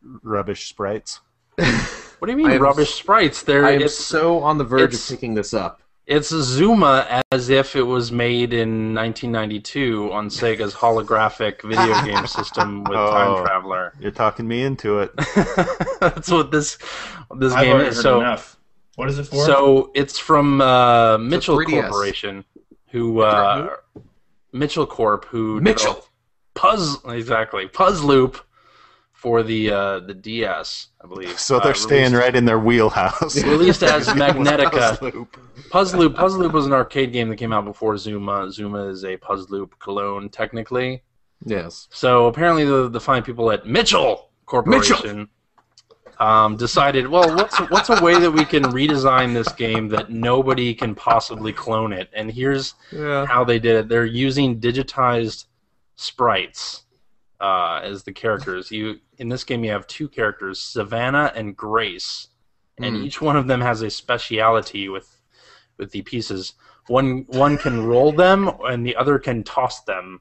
rubbish sprites. What do you mean rubbish sprites? I am so on the verge of picking this up. It's Zuma as if it was made in 1992 on Sega's holographic video game system with Time Traveler. You're talking me into it. That's what this I've game already is. heard So, enough. What is it for? So it's from Mitchell 3DS. Corporation, Mitchell Corp, who Mitchell Puzz Loop for the DS, I believe. So they're staying right in their wheelhouse. Released as Magnetica. Puzz Loop was an arcade game that came out before Zuma. Zuma is a Puzz Loop clone, technically. Yes. So apparently the fine people at Mitchell Corporation decided, well, what's a way that we can redesign this game that nobody can possibly clone it? And here's how they did it. They're using digitized sprites as the characters. In this game, you have two characters, Savannah and Grace, and each one of them has a speciality with the pieces. One can roll them, and the other can toss them.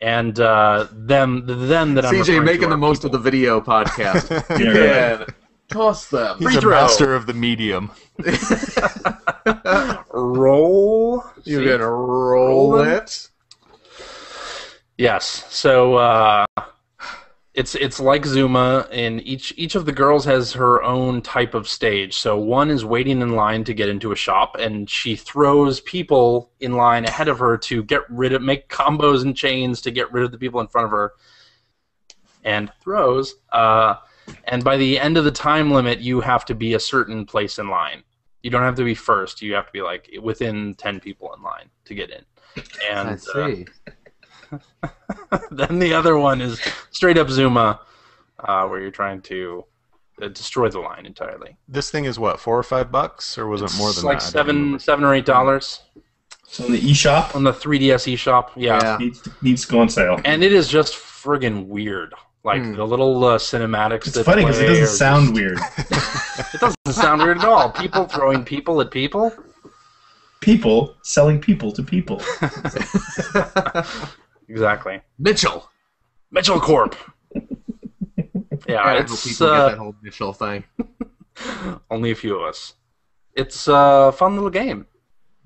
And them that I'm CJ making the most of the video podcast. You can toss them. He's a master of the medium. Roll. You can roll it. Yes. So it's like Zuma, and each of the girls has her own type of stage. So one is waiting in line to get into a shop, and she throws people in line ahead of her to make combos and chains to get rid of the people in front of her, and throws. And by the end of the time limit, you have to be a certain place in line. You don't have to be first. You have to be like within 10 people in line to get in. And I see. Then the other one is straight up Zuma, where you're trying to destroy the line entirely. This thing is what, $4 or $5, or was it more than like that? $7 or $8. So on the eShop? On the 3DS eShop, yeah. Needs to go on sale. And it is just friggin' weird. Like the little cinematics. It's funny because it doesn't sound weird. It doesn't sound weird at all. People throwing people at people. People selling people to people. Exactly. Mitchell. Mitchell Corp. Yeah, I hope it's people get that whole Mitchell thing. only a few of us. It's a fun little game.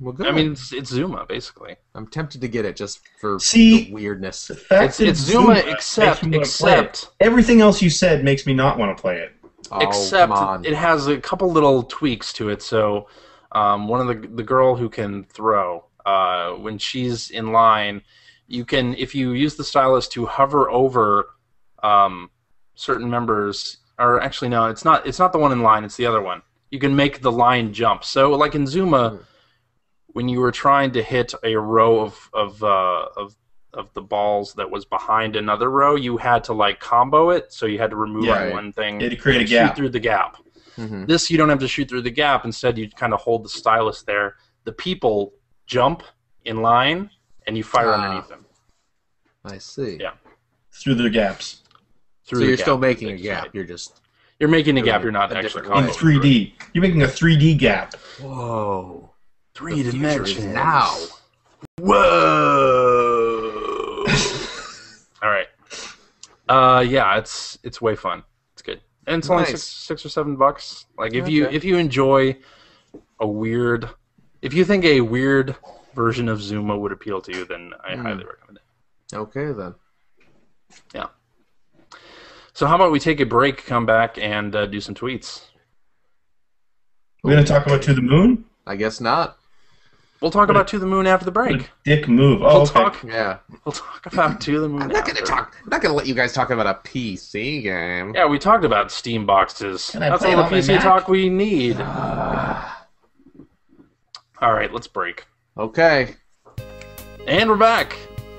Well, good. I mean, it's Zuma basically. I'm tempted to get it just for See, the weirdness. It's Zuma, except except everything else you said makes me not want to play it. Oh, except come on. it has a couple little tweaks to it. So, one of the girl who can throw, when she's in line, you can, if you use the stylus to hover over certain members, or actually no, it's not the one in line, it's the other one. You can make the line jump. So, like in Zuma, when you were trying to hit a row of the balls that was behind another row, you had to like combo it. So you had to remove one thing. It create a and gap shoot through the gap. Mhm. This, you don't have to shoot through the gap. Instead, you kind of hold the stylus there. The people jump in line, and you fire underneath them. I see. Yeah. through the gaps Through So the you're gap. still making a gap. You're making a gap. doing You're not a actually different in comboing 3D. You're making a 3D gap. Whoa. Three The future is dimensions. now. Whoa! All right. Yeah, it's way fun. It's good, and it's only Nice. six or $7. Like if you Okay. enjoy if you think a weird version of Zuma would appeal to you, then I highly recommend it. Okay, then. Yeah. So how about we take a break, come back, and do some tweets? We're going to talk about To the Moon? I guess not. We'll talk about To the Moon after the break. Dick move. Oh, We'll okay. talk. Yeah. We'll talk about To the Moon. I'm not going to after. talk. I'm not going to let you guys talk about a PC game. Yeah, we talked about Steam boxes. Can I That's play all it the on my PC Mac? talk we need. All right, let's break. Okay. And we're back.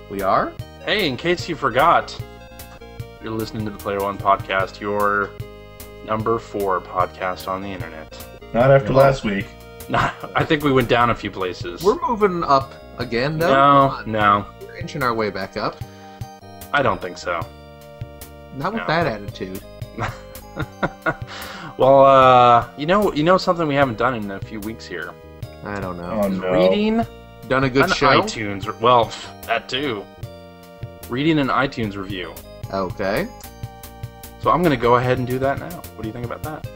We are? Hey, in case you forgot, you're listening to the Player One podcast, your number 4 podcast on the internet. Not after last week. I think we went down a few places. We're moving up again, though. Come on. No, We're inching our way back up. I don't think so. Not with No. that attitude. Well, you know something we haven't done in a few weeks here. I don't know. Oh, no. Reading Done a good an show? iTunes. Well, that too. Reading an iTunes review. Okay. So I'm going to go ahead and do that now. What do you think about that?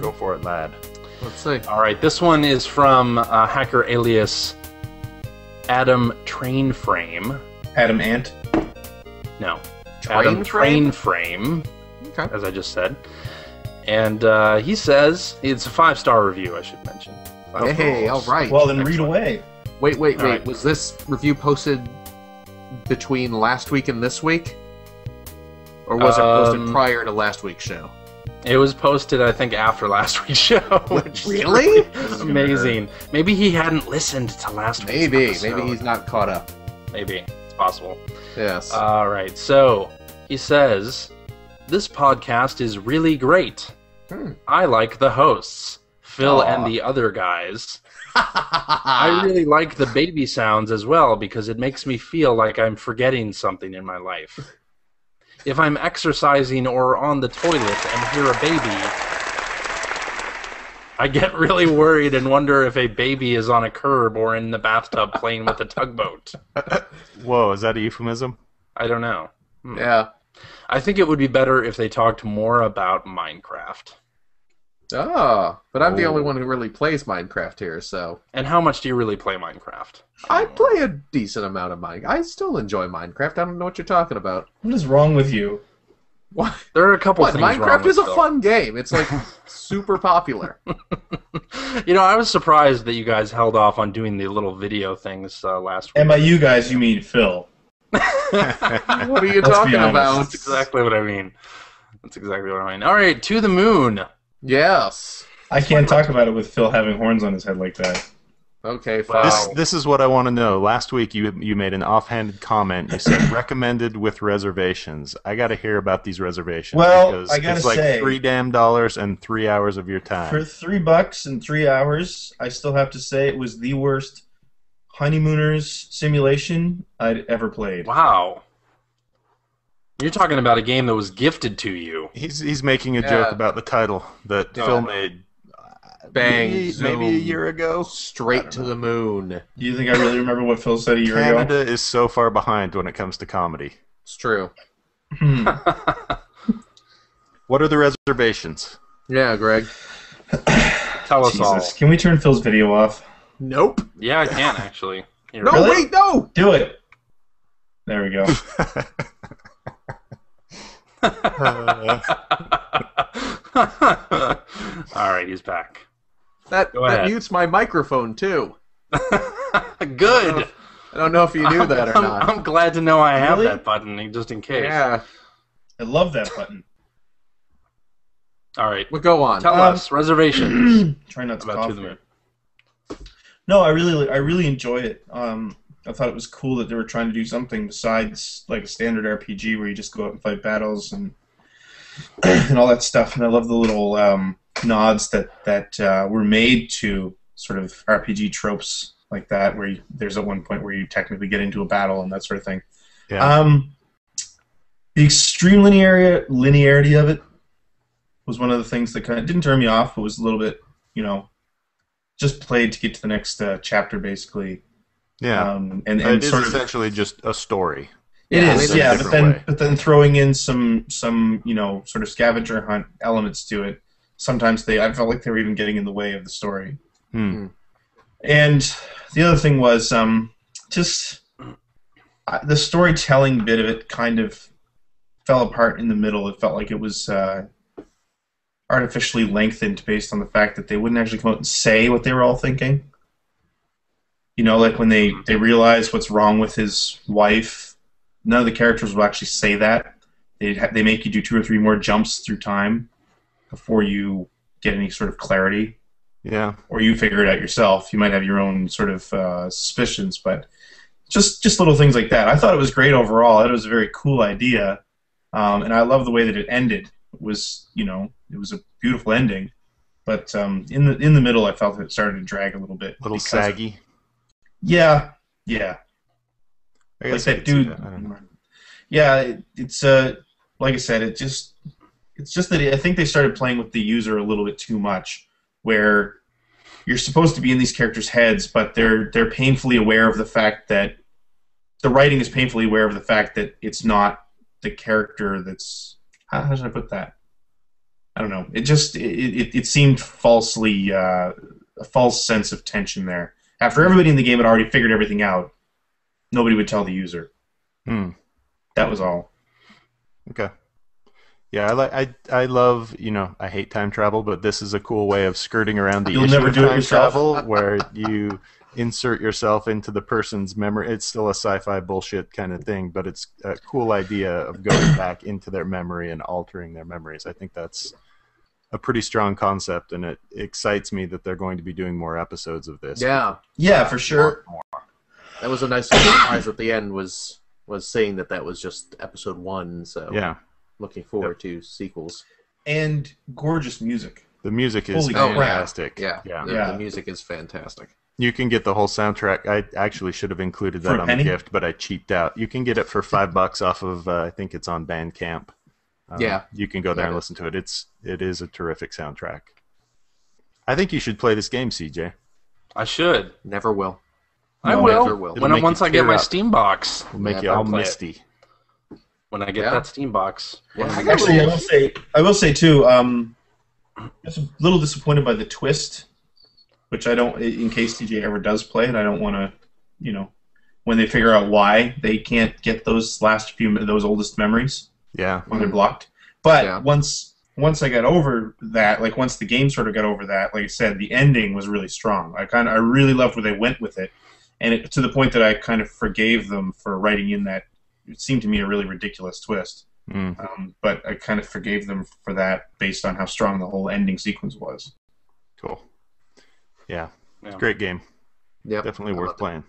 Go for it, lad. Let's see. All right, this one is from hacker alias Adam Trainframe. Adam Ant. No, Adam Trainframe? Trainframe, Okay. as I just said. And he says it's a 5-star review. I should mention. 5 Hey, stars. all right. Well, then read Excellent. away. Wait. All right. Was this review posted between last week and this week? Or was it posted prior to last week's show? It was posted, I think, after last week's show. Which is Really? amazing. Maybe he hadn't listened to last week's Maybe. episode. Maybe he's not caught up. Maybe. It's possible. Yes. All right. So he says, "This podcast is really great. I like the hosts, Phil and the other guys. I really like the baby sounds as well because it makes me feel like I'm forgetting something in my life. If I'm exercising or on the toilet and hear a baby, I get really worried and wonder if a baby is on a curb or in the bathtub playing with a tugboat. Whoa, is that a euphemism? I don't know. Yeah. I think it would be better if they talked more about Minecraft. Oh, but I'm the only one who really plays Minecraft here, so And how much do you really play Minecraft? I play a decent amount of Minecraft. I still enjoy Minecraft. I don't know what you're talking about. What is wrong with you? What? There are a couple What? things wrong Minecraft with is a Phil. fun game. It's like super popular. You know, I was surprised that you guys held off on doing the little video things last week. And by you guys, you mean Phil. What are you Let's be talking honest. about? That's exactly what I mean. That's exactly what I mean. All right, To the Moon. Yes. I can't talk about it with Phil having horns on his head like that. Okay, fine. Wow. This is what I want to know. Last week you made an offhanded comment. You said recommended with reservations. I got to hear about these reservations. Well, because I gotta it's like say- $3 and 3 hours of your time. For $3 and 3 hours, I still have to say it was the worst honeymooners simulation I'd ever played. Wow. You're talking about a game that was gifted to you. He's making a Yeah. joke about the title that Phil made Bang, maybe zoom. a year ago. Straight to the moon. Do you think I really remember what Phil said a year ago? Canada is so far behind when it comes to comedy. It's true. What are the reservations? Yeah, Greg. Tell us all. Jesus. Can we turn Phil's video off? Nope. Yeah, I can actually. Here, No, Really? wait, no! Do it. There we go. All right, he's back. That Go ahead. mutes my microphone, too. Good. I don't know if you knew that or not. I'm glad to know I have Really? that button, just in case. Yeah. I love that button. All right. But go on. Tell us reservations Try not to about cough To the here. Moon. No, I really enjoy it. I thought it was cool that they were trying to do something besides like a standard RPG where you just go out and fight battles and and all that stuff. And I love the little nods that were made to sort of RPG tropes like that, where there's at one point where you technically get into a battle and that sort of thing. Yeah. The extreme linearity of it was one of the things that kind of didn't turn me off, but was a little bit, just played to get to the next chapter, basically. Yeah. And it is sort of essentially just a story. it Yeah, is, maybe yeah. in a But different way. then throwing in some sort of scavenger hunt elements to it. Sometimes I felt like they were even getting in the way of the story. Hmm. And the other thing was just the storytelling bit of it kind of fell apart in the middle. It felt like it was artificially lengthened based on the fact that they wouldn't actually come out and say what they were all thinking. Like when they realize what's wrong with his wife, none of the characters will actually say that. They make you do 2 or 3 more jumps through time before you get any sort of clarity. Yeah. Or you figure it out yourself. You might have your own sort of suspicions, but just little things like that. I thought it was great overall. I thought it was a very cool idea, and I love the way that it ended. It was, it was a beautiful ending, but in the middle, I felt it started to drag a little bit. A little because saggy. Yeah. I Like guess I that could see dude. that. I don't know. Yeah, it's like I said, it's just that I think they started playing with the user a little bit too much, where you're supposed to be in these characters' heads, but they're painfully aware of the fact that the writing is painfully aware of the fact that it's not the character that's how should I put that? I don't know. It seemed falsely a false sense of tension there. After everybody in the game had already figured everything out, nobody would tell the user. Hmm. That was all. Okay. Yeah, I love, I hate time travel, but this is a cool way of skirting around the You'll issue never of do it time yourself. travel, where you insert yourself into the person's memory. It's still a sci-fi bullshit kind of thing, but it's a cool idea of going back into their memory and altering their memories. I think that's a pretty strong concept, and it excites me that they're going to be doing more episodes of this. Yeah. Yeah, for sure. That was a nice surprise at the end, was saying that was just episode 1, so Yeah. looking forward to sequels. And gorgeous music. The music is Holy crap. fantastic. Yeah. Yeah. The music is fantastic. You can get the whole soundtrack. I actually should have included For that a on penny? the gift, but I cheaped out. You can get it for $5 off of, I think it's on Bandcamp. Yeah. You can go there and listen to it. It is a terrific soundtrack. I think you should play this game, CJ. I should. Never will. I No, will. never will. It'll make Once you I get tear my up. Steam box. It'll make Yeah, you all play it. misty. When I get Yeah. that Steam box. Yeah. Actually, I will say too. Just a little disappointed by the twist, which I don't. In case TJ ever does play it, I don't want to. When they figure out why they can't get those those oldest memories Yeah. when they're blocked. But Yeah. once I got over that, like once the game sort of got over that, like I said, the ending was really strong. I really loved where they went with it, and to the point that I kind of forgave them for writing in that. It seemed to me a really ridiculous twist. Mm, But I kind of forgave them for that based on how strong the whole ending sequence was. cool. Yeah. It's Yeah. a great game. Yep. Definitely I worth loved it. playing.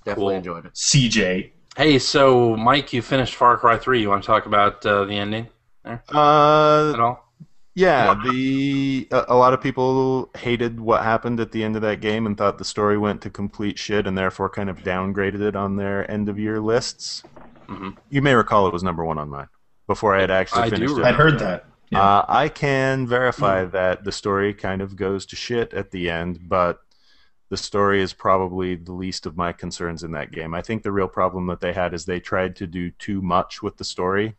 Definitely Cool. enjoyed it. CJ. Hey, so Mike, you finished Far Cry 3. You want to talk about the ending at all? Yeah, a lot of people hated what happened at the end of that game and thought the story went to complete shit and therefore kind of downgraded it on their end-of-year lists. Mhm. You may recall it was number 1 on mine before I had actually I do finished it. I'd heard that. Yeah. I can verify that the story kind of goes to shit at the end, but the story is probably the least of my concerns in that game. I think the real problem that they had is they tried to do too much with the story.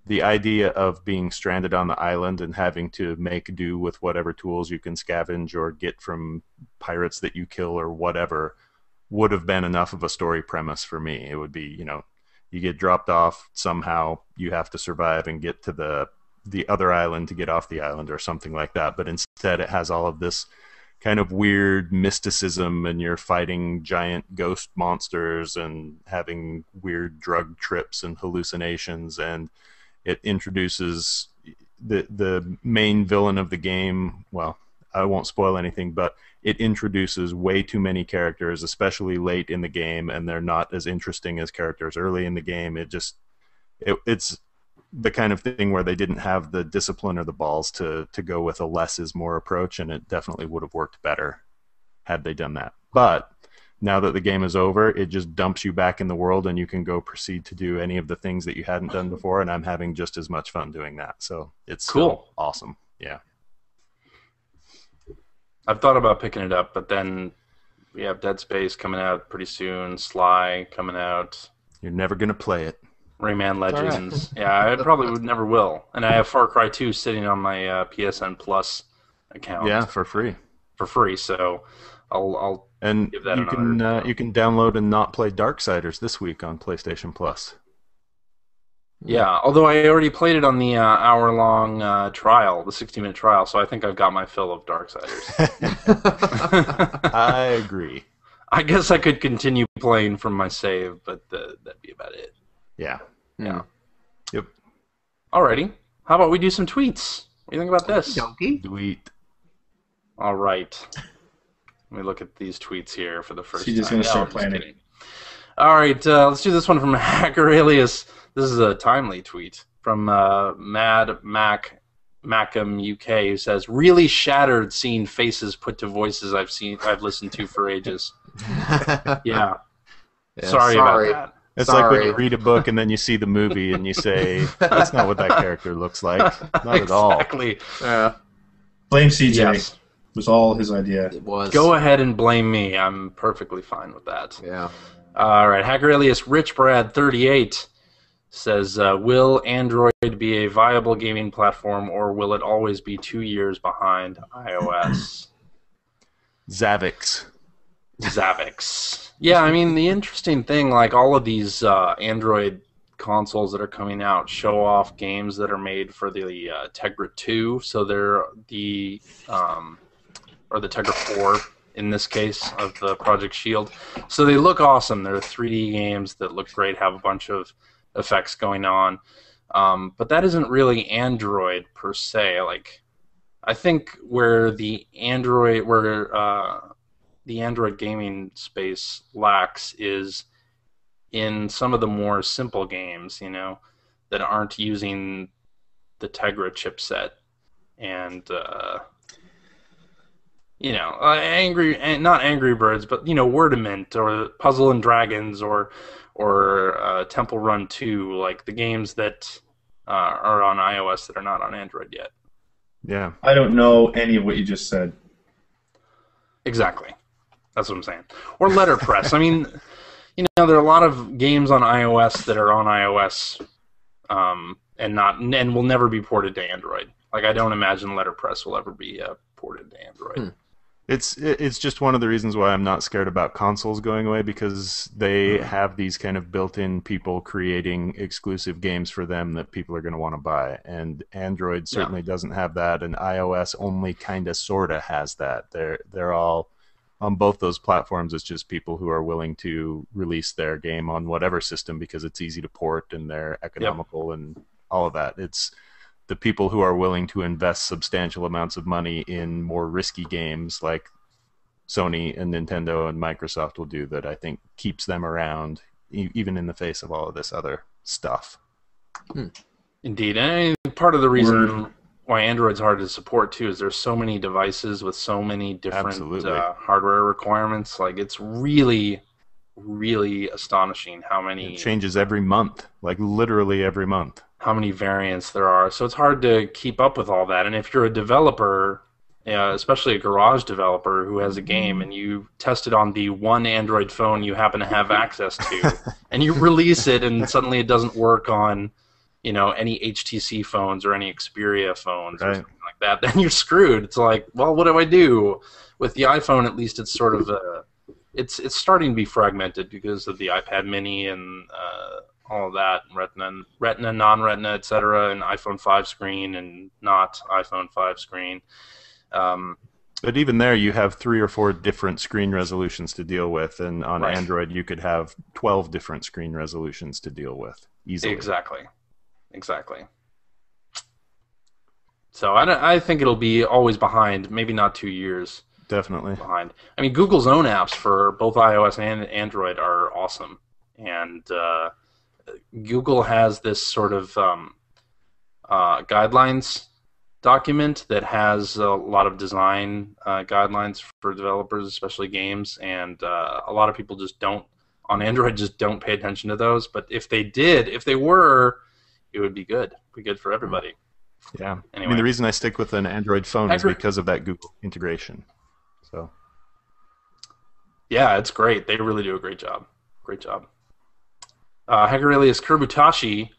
The idea of being stranded on the island and having to make do with whatever tools you can scavenge or get from pirates that you kill or whatever would have been enough of a story premise for me. It would be, you get dropped off, somehow you have to survive and get to the other island to get off the island or something like that. But instead it has all of this kind of weird mysticism, and you're fighting giant ghost monsters and having weird drug trips and hallucinations, and it introduces the main villain of the game. Well, I won't spoil anything, but it introduces way too many characters, especially late in the game, and they're not as interesting as characters early in the game. It's the kind of thing where they didn't have the discipline or the balls to go with a less is more approach, and it definitely would have worked better had they done that. But now that the game is over, it just dumps you back in the world, and you can go proceed to do any of the things that you hadn't done before, and I'm having just as much fun doing that. So it's cool. Awesome. Yeah. I've thought about picking it up, but then we have Dead Space coming out pretty soon, Sly coming out. You're never going to play it. Rayman Legends. Yeah, I probably never will. And I have Far Cry 2 sitting on my PSN Plus account. Yeah, for free. For free, so I'll give that another. You can download and not play Darksiders this week on PlayStation Plus. Yeah, although I already played it on the hour-long trial, the 60-minute trial, so I think I've got my fill of Darksiders. I agree. I guess I could continue playing from my save, but that'd be about it. Yeah. Yeah. Yep. Alrighty. How about we do some tweets? What do you think about this? Tweet. All right. Let me look at these tweets here for the first time. She's just going to start playing it. All right. Let's do this one from Hacker Alias. This is a timely tweet from Mad Mac Macam UK, who says, "Really shattered seeing faces put to voices I've listened to for ages." Yeah. Sorry about that. It's like when you read a book and then you see the movie and you say, that's not what that character looks like. Not at all. Exactly. Blame CJ. Yes. It was all his idea. It was. Go ahead and blame me. I'm perfectly fine with that. Yeah. All right. Hacker alias RichBrad38 says, will Android be a viable gaming platform, or will it always be 2 years behind iOS? Zavix. Yeah, I mean, the interesting thing, like all of these Android consoles that are coming out show off games that are made for the Tegra 2, so they're the or the Tegra 4 in this case of the Project Shield. So they look awesome. They're 3D games that look great, have a bunch of effects going on, but that isn't really Android per se. Like, I think where the Android gaming space lacks is in some of the more simple games, that aren't using the Tegra chipset, and not Angry Birds, but Wordament or Puzzle and Dragons or Temple Run 2, like the games that are on iOS that are not on Android yet. Yeah. I don't know any of what you just said. Exactly. That's what I'm saying. Or letterpress. I mean, there are a lot of games on iOS that are on iOS and will never be ported to Android. Like, I don't imagine letterpress will ever be ported to Android. It's just one of the reasons why I'm not scared about consoles going away, because they have these kind of built-in people creating exclusive games for them that people are going to want to buy. And Android certainly doesn't have that, and iOS only kind of sort of has that. They're all on both those platforms. It's just people who are willing to release their game on whatever system because it's easy to port and they're economical and all of that. It's the people who are willing to invest substantial amounts of money in more risky games like Sony and Nintendo and Microsoft will do that I think keeps them around even in the face of all of this other stuff. Indeed. And part of the reason why Android's hard to support too is there's so many devices with so many different hardware requirements. Like, it's really, really astonishing how many... It changes every month, like literally every month. How many variants there are. So it's hard to keep up with all that. And if you're a developer especially a garage developer who has a game and you test it on the one Android phone you happen to have access to, and you release it and suddenly it doesn't work on, any HTC phones or any Xperia phones or something like that, then you're screwed. It's like, well, what do I do? With the iPhone, at least it's sort of it's starting to be fragmented because of the iPad Mini and all of that, Retina, non-Retina, etc., and iPhone 5 screen and not iPhone 5 screen. But even there, you have 3 or 4 different screen resolutions to deal with, and on Android, you could have 12 different screen resolutions to deal with easily. Exactly. So I think it'll be always behind, maybe not 2 years. Definitely behind. I mean, Google's own apps for both iOS and Android are awesome, and Google has this sort of guidelines document that has a lot of design guidelines for developers, especially games, and a lot of people just don't, on Android, just don't pay attention to those. But if they did, if they were, it would be good. Be good for everybody. Yeah. Anyway. I mean, the reason I stick with an Android phone is because of that Google integration. So. Yeah, it's great. They really do a great job. Great job. Hagarelius Kurbutashi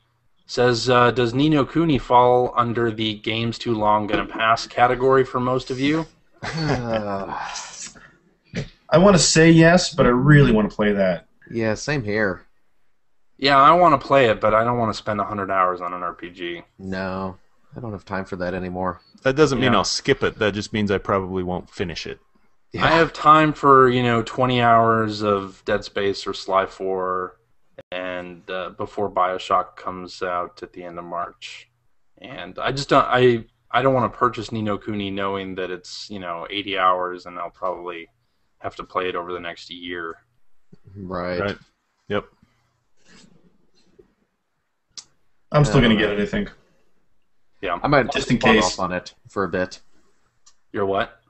says, does Ni no Kuni fall under the games too long gonna pass category for most of you? I want to say yes, but I really want to play that. Yeah, same here. Yeah, I want to play it, but I don't want to spend 100 hours on an RPG. No, I don't have time for that anymore. That doesn't mean I'll skip it. That just means I probably won't finish it. Yeah. I have time for 20 hours of Dead Space or Sly 4, and before BioShock comes out at the end of March, and I just don't. I don't want to purchase Ni no Kuni knowing that it's 80 hours, and I'll probably have to play it over the next year. Right. Yep. I'm still gonna get it, I think. Yeah. I might just in hold case off on it for a bit. You're what?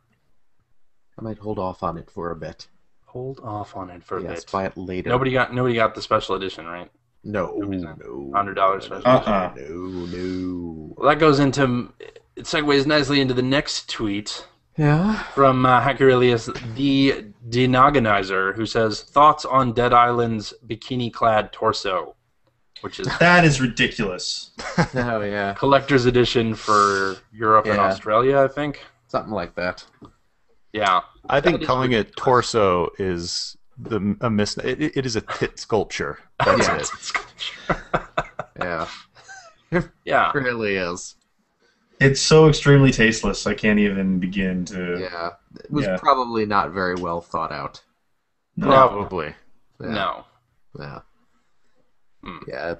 I might hold off on it for a bit. Hold off on it for a bit. Yes, buy it later. Nobody got the special edition, right? No. $100 special edition. No. Well, that goes into. It segues nicely into the next tweet. Yeah. From Hakarilius, the Denogonizer, who says, thoughts on Dead Island's bikini-clad torso, which is that is ridiculous. Oh yeah. Collector's edition for Europe and Australia, I think. Something like that. Yeah. I think calling it torso is a mis. It is a tit sculpture. That's it. Yeah. Yeah. It really is. It's so extremely tasteless, I can't even begin to... Yeah. It was probably not very well thought out. No. Probably. Yeah. No. Yeah. Yeah,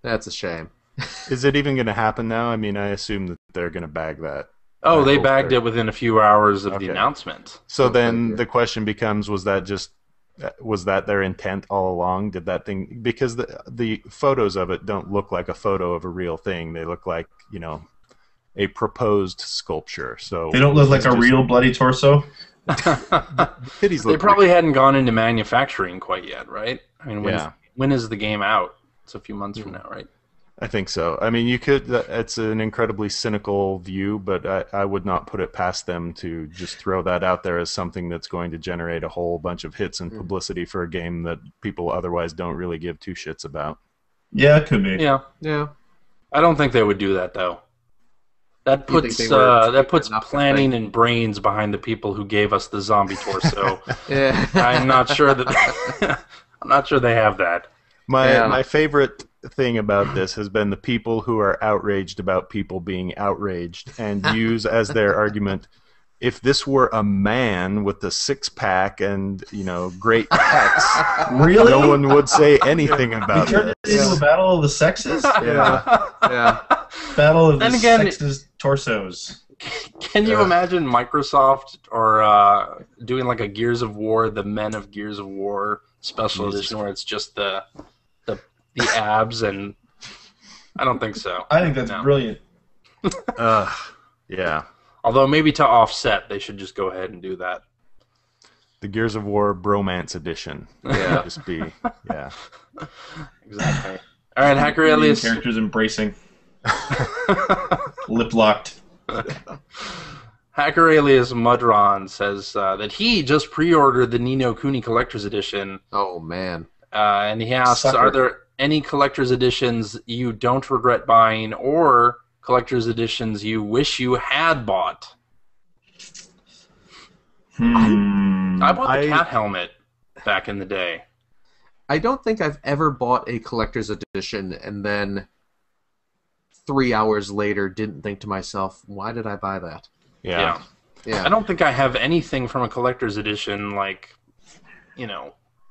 that's a shame. Is it even going to happen now? I mean, I assume that they're going to bag that. Oh, they bagged it within a few hours of the announcement. So then the question becomes, was that their intent all along? Did that thing... Because the photos of it don't look like a photo of a real thing. They look like, a proposed sculpture. So they don't look like a real bloody torso? They probably hadn't gone into manufacturing quite yet, right? I mean, when is the game out? It's a few months from now, right? I think so. I mean, you could. It's an incredibly cynical view, but I would not put it past them to just throw that out there as something that's going to generate a whole bunch of hits and publicity for a game that people otherwise don't really give two shits about. Yeah, it could be. Yeah. I don't think they would do that, though. That puts planning and brains behind the people who gave us the zombie torso. Yeah. I'm not sure that I'm not sure they have that. My favorite thing about this has been the people who are outraged about people being outraged and use as their argument, if this were a man with a six-pack and great pecs, really, no one would say anything about it. We turned it into a battle of the sexes. Yeah. Battle of the sexes torsos. Can you imagine Microsoft or doing like a Gears of War, the Men of Gears of War special edition, where it's just the abs? And I don't think so. I think that's brilliant. Yeah. Although maybe to offset, they should just go ahead and do that. The Gears of War Bromance Edition. Yeah. Just be, Exactly. All right, Hacker Alias. Characters embracing. Lip locked. Hacker alias Mudron says that he just pre-ordered the Ni no Kuni Collector's Edition. Oh, man. And he asks, Sucker. are there any collector's editions you don't regret buying or collector's editions you wish you had bought? I bought the cat helmet back in the day. I don't think I've ever bought a collector's edition and then 3 hours later didn't think to myself, why did I buy that? Yeah. Yeah. I don't think I have anything from a collector's edition, like,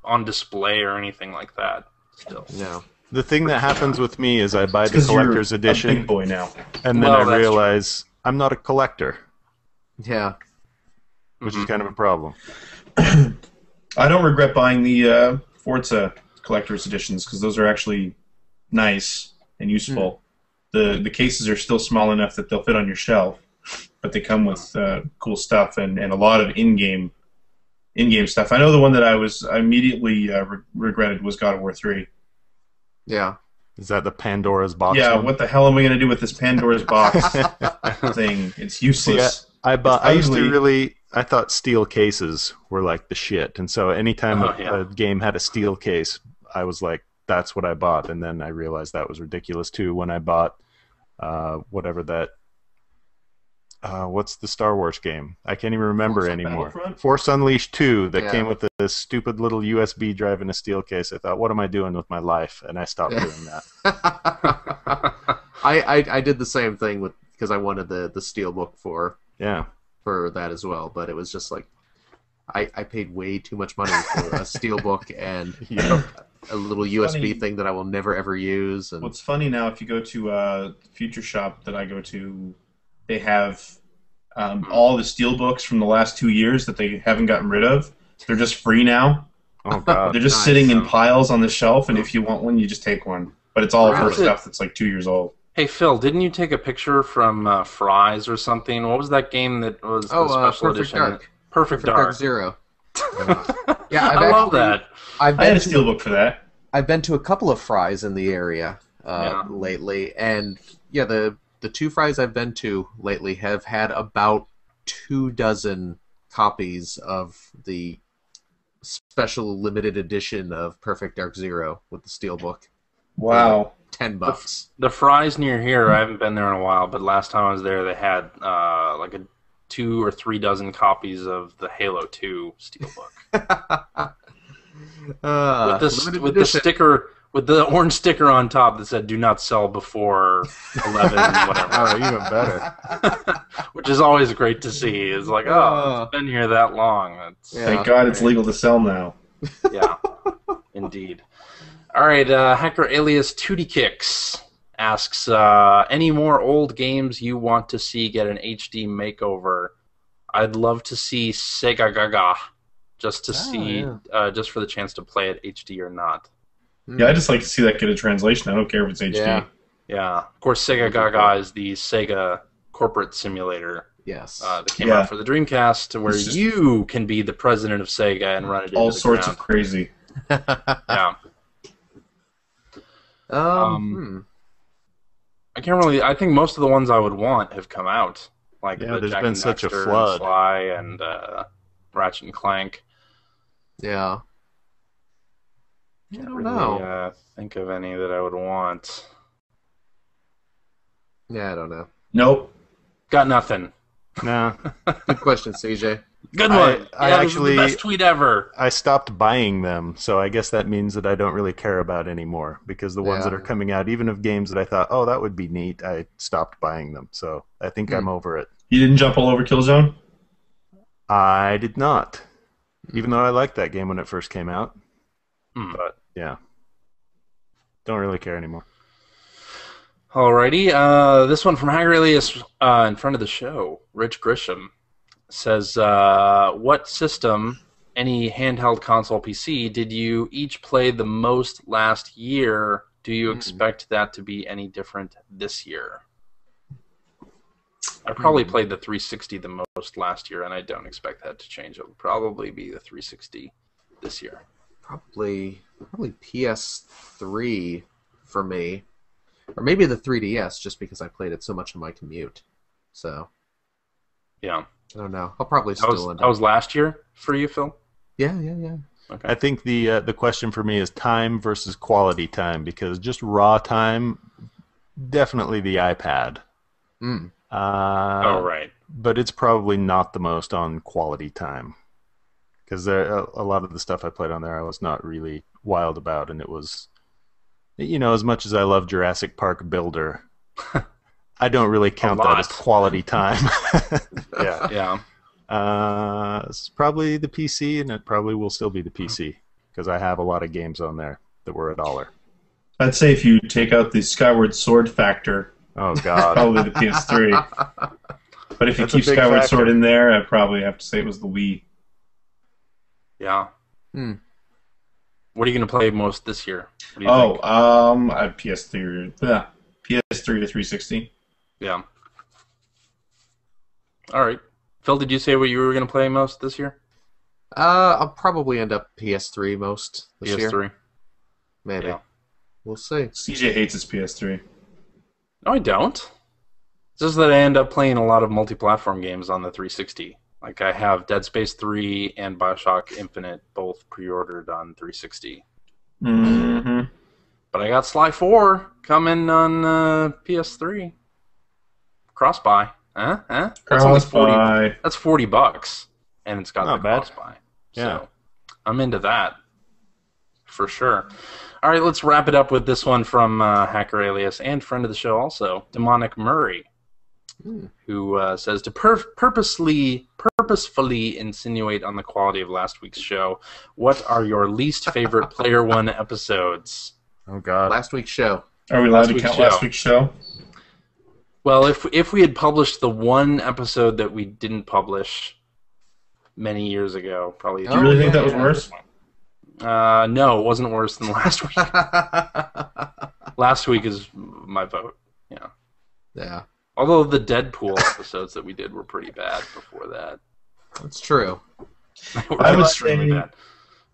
on display or anything like that still. No. The thing that happens with me is I buy the 'Cause you're collector's a edition, big boy now. and then Well, I that's realize I'm not a collector, Yeah. which is kind of a problem. I don't regret buying the Forza collector's editions because those are actually nice and useful. The cases are still small enough that they'll fit on your shelf, but they come with cool stuff and a lot of in-game stuff. I know the one that I immediately regretted was God of War 3. Yeah. Is that the Pandora's box? Yeah, one? what the hell am I going to do with this Pandora's box thing? It's useless. I used to ugly. really. I thought steel cases were like the shit, and so anytime yeah. a game had a steel case, I was like, "That's what I bought." And then I realized that was ridiculous too when I bought whatever that. What's the Star Wars game? I can't even remember Force anymore. Battlefront? Force Unleashed 2 that Yeah. came with this stupid little USB drive in a steel case. I thought, what am I doing with my life? And I stopped doing that. I did the same thing because I wanted the steelbook for Yeah. that as well, but it was just like I paid way too much money for a steelbook and a little USB funny. thing that I will never ever use. And What's funny now, if you go to Future Shop that I go to, they have all the steelbooks from the last 2 years that they haven't gotten rid of. They're just free now. Oh god. They're just Nice. sitting in piles on the shelf, and if you want one, you just take one. But it's all for Really? stuff that's like 2 years old. Hey, Phil, didn't you take a picture from Fry's or something? What was that game that was the special Perfect edition? Dark. Perfect Dark Dark. Zero. Yeah, I love that. I've I had been a to steelbook for that. I've been to a couple of Fry's in the area Yeah. lately, and yeah, the two Fry's I've been to lately have had about 24 copies of the special limited edition of Perfect Dark Zero with the steelbook. Wow. $10. The Fry's near here, I haven't been there in a while, but last time I was there, they had like a 2 or 3 dozen copies of the Halo 2 steelbook Limited with the edition. sticker, with the orange sticker on top that said "Do not sell before 11," whatever. Oh, even better. Which is always great to see. It's like, oh, it's been here that long. It's, Yeah. Thank God it's legal to sell now. yeah, indeed. All right, Hacker Alias 2D Kicks asks, any more old games you want to see get an HD makeover? I'd love to see Sega Gaga, just to see, just for the chance to play it HD or not. Yeah, I just like to see that get a translation. I don't care if it's HD. Yeah. Yeah, of course, Sega Gaga is the Sega corporate simulator Yes. that came Yeah. out for the Dreamcast, where It's just- you can be the president of Sega and run it into All the sorts ground. of crazy. Yeah. Hmm. I can't really. I think most of the ones I would want have come out, like Yeah, the there's Jack been and such a Daxter and flood. Sly and Ratchet and Clank. Yeah. I Can't don't really know. think of any that I would want. Yeah, I don't know. Nope. Got nothing. No. Good question, CJ. Good I- one. I Yeah, this is actually- the best tweet ever. I stopped buying them, so I guess that means that I don't really care about anymore, because the ones Yeah. that are coming out, even of games that I thought, oh, that would be neat, I stopped buying them. So I think I'm over it. You didn't jump all over Killzone? I did not, even though I liked that game when it first came out. But yeah, don't really care anymore. Alrighty, this one from Hacker Alias in front of the show. Rich Grisham says, what system, any handheld console PC, did you each play the most last year? Do you expect that to be any different this year? I probably played the 360 the most last year, and I don't expect that to change. It will probably be the 360 this year. Probably PS3 for me. Or maybe the 3DS, just because I played it so much in my commute. So, Yeah. I don't know. I'll probably That still end that up. was last year for you, Phil? Yeah. Okay. I think the question for me is time versus quality time, because just raw time, definitely the iPad. Mm. Oh, right. But it's probably not the most on quality time, because a lot of the stuff I played on there I was not really wild about, and it was, as much as I love Jurassic Park Builder, I don't really count that as quality time. Yeah. Yeah. It's probably the PC, and it probably will still be the PC, because I have a lot of games on there that were $1. I'd say if you take out the Skyward Sword factor, Oh God. probably the PS3. But if you That's a keep big Skyward factor. Sword in there, I'd probably have to say it was the Wii. Yeah. Hmm. What are you going to play most this year? What do you think? I had PS3 to 360. Yeah. All right. Phil, did you say what you were going to play most this year? I'll probably end up PS3 most this year. PS3. Maybe. Yeah. We'll see. CJ hates his PS3. No, I don't. It's just that I end up playing a lot of multi-platform games on the 360. Like I have Dead Space 3 and Bioshock Infinite both pre-ordered on 360. Mm-hmm. But I got Sly 4 coming on PS3. Cross-buy. Huh? That's only 40. That's $40, and it's got Not the bad. cross-buy. Yeah. So I'm into that for sure. All right, let's wrap it up with this one from Hacker Alias and friend of the show also, Demonic Murray, who says to purposefully insinuate on the quality of last week's show. What are your least favorite Player One episodes? Oh God. Last week's show. Are we allowed to Last count week's last show. week's show? Well, if we had published the one episode that we didn't publish many years ago, probably. Do you really think that was worse? No, it wasn't worse than last week. Last week is my vote. Yeah. Yeah, Although the Deadpool episodes that we did were pretty bad before that. that's true. They were I would extremely say- bad.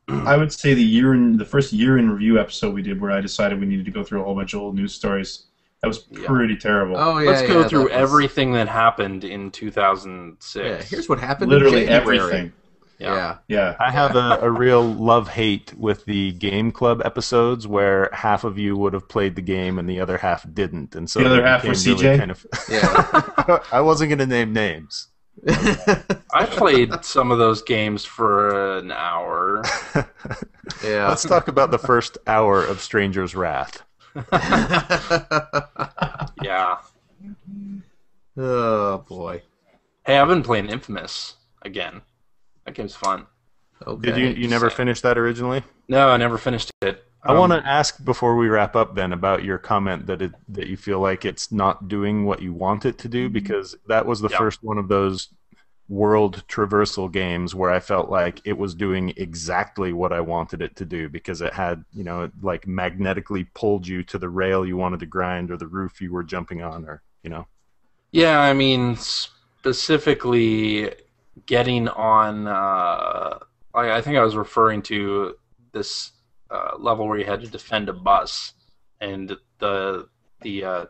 I would say the first year in review episode we did, where I decided we needed to go through a whole bunch of old news stories. That was pretty terrible. Oh yeah. Let's go yeah, through that was- everything that happened in 2006. Yeah, here's what happened. Literally in January. everything. Yeah. Yeah. I have a real love-hate with the Game Club episodes where half of you would have played the game and the other half didn't, and so The other it half were became CJ? kind of. Yeah. I wasn't going to name names. I played some of those games for an hour. Yeah. Let's talk about the first hour of Stranger's Wrath. Yeah. Oh boy. Hey, I've been playing Infamous again. That game's fun. Okay. Did you never finish that originally? No, I never finished it. I want to ask before we wrap up then about your comment that you feel like it's not doing what you want it to do, because that was the Yeah. first one of those world traversal games where I felt like it was doing exactly what I wanted it to do, because it had, it like magnetically pulled you to the rail you wanted to grind or the roof you were jumping on, or. Yeah, I mean, specifically getting on. I think I was referring to this level where you had to defend a bus, and the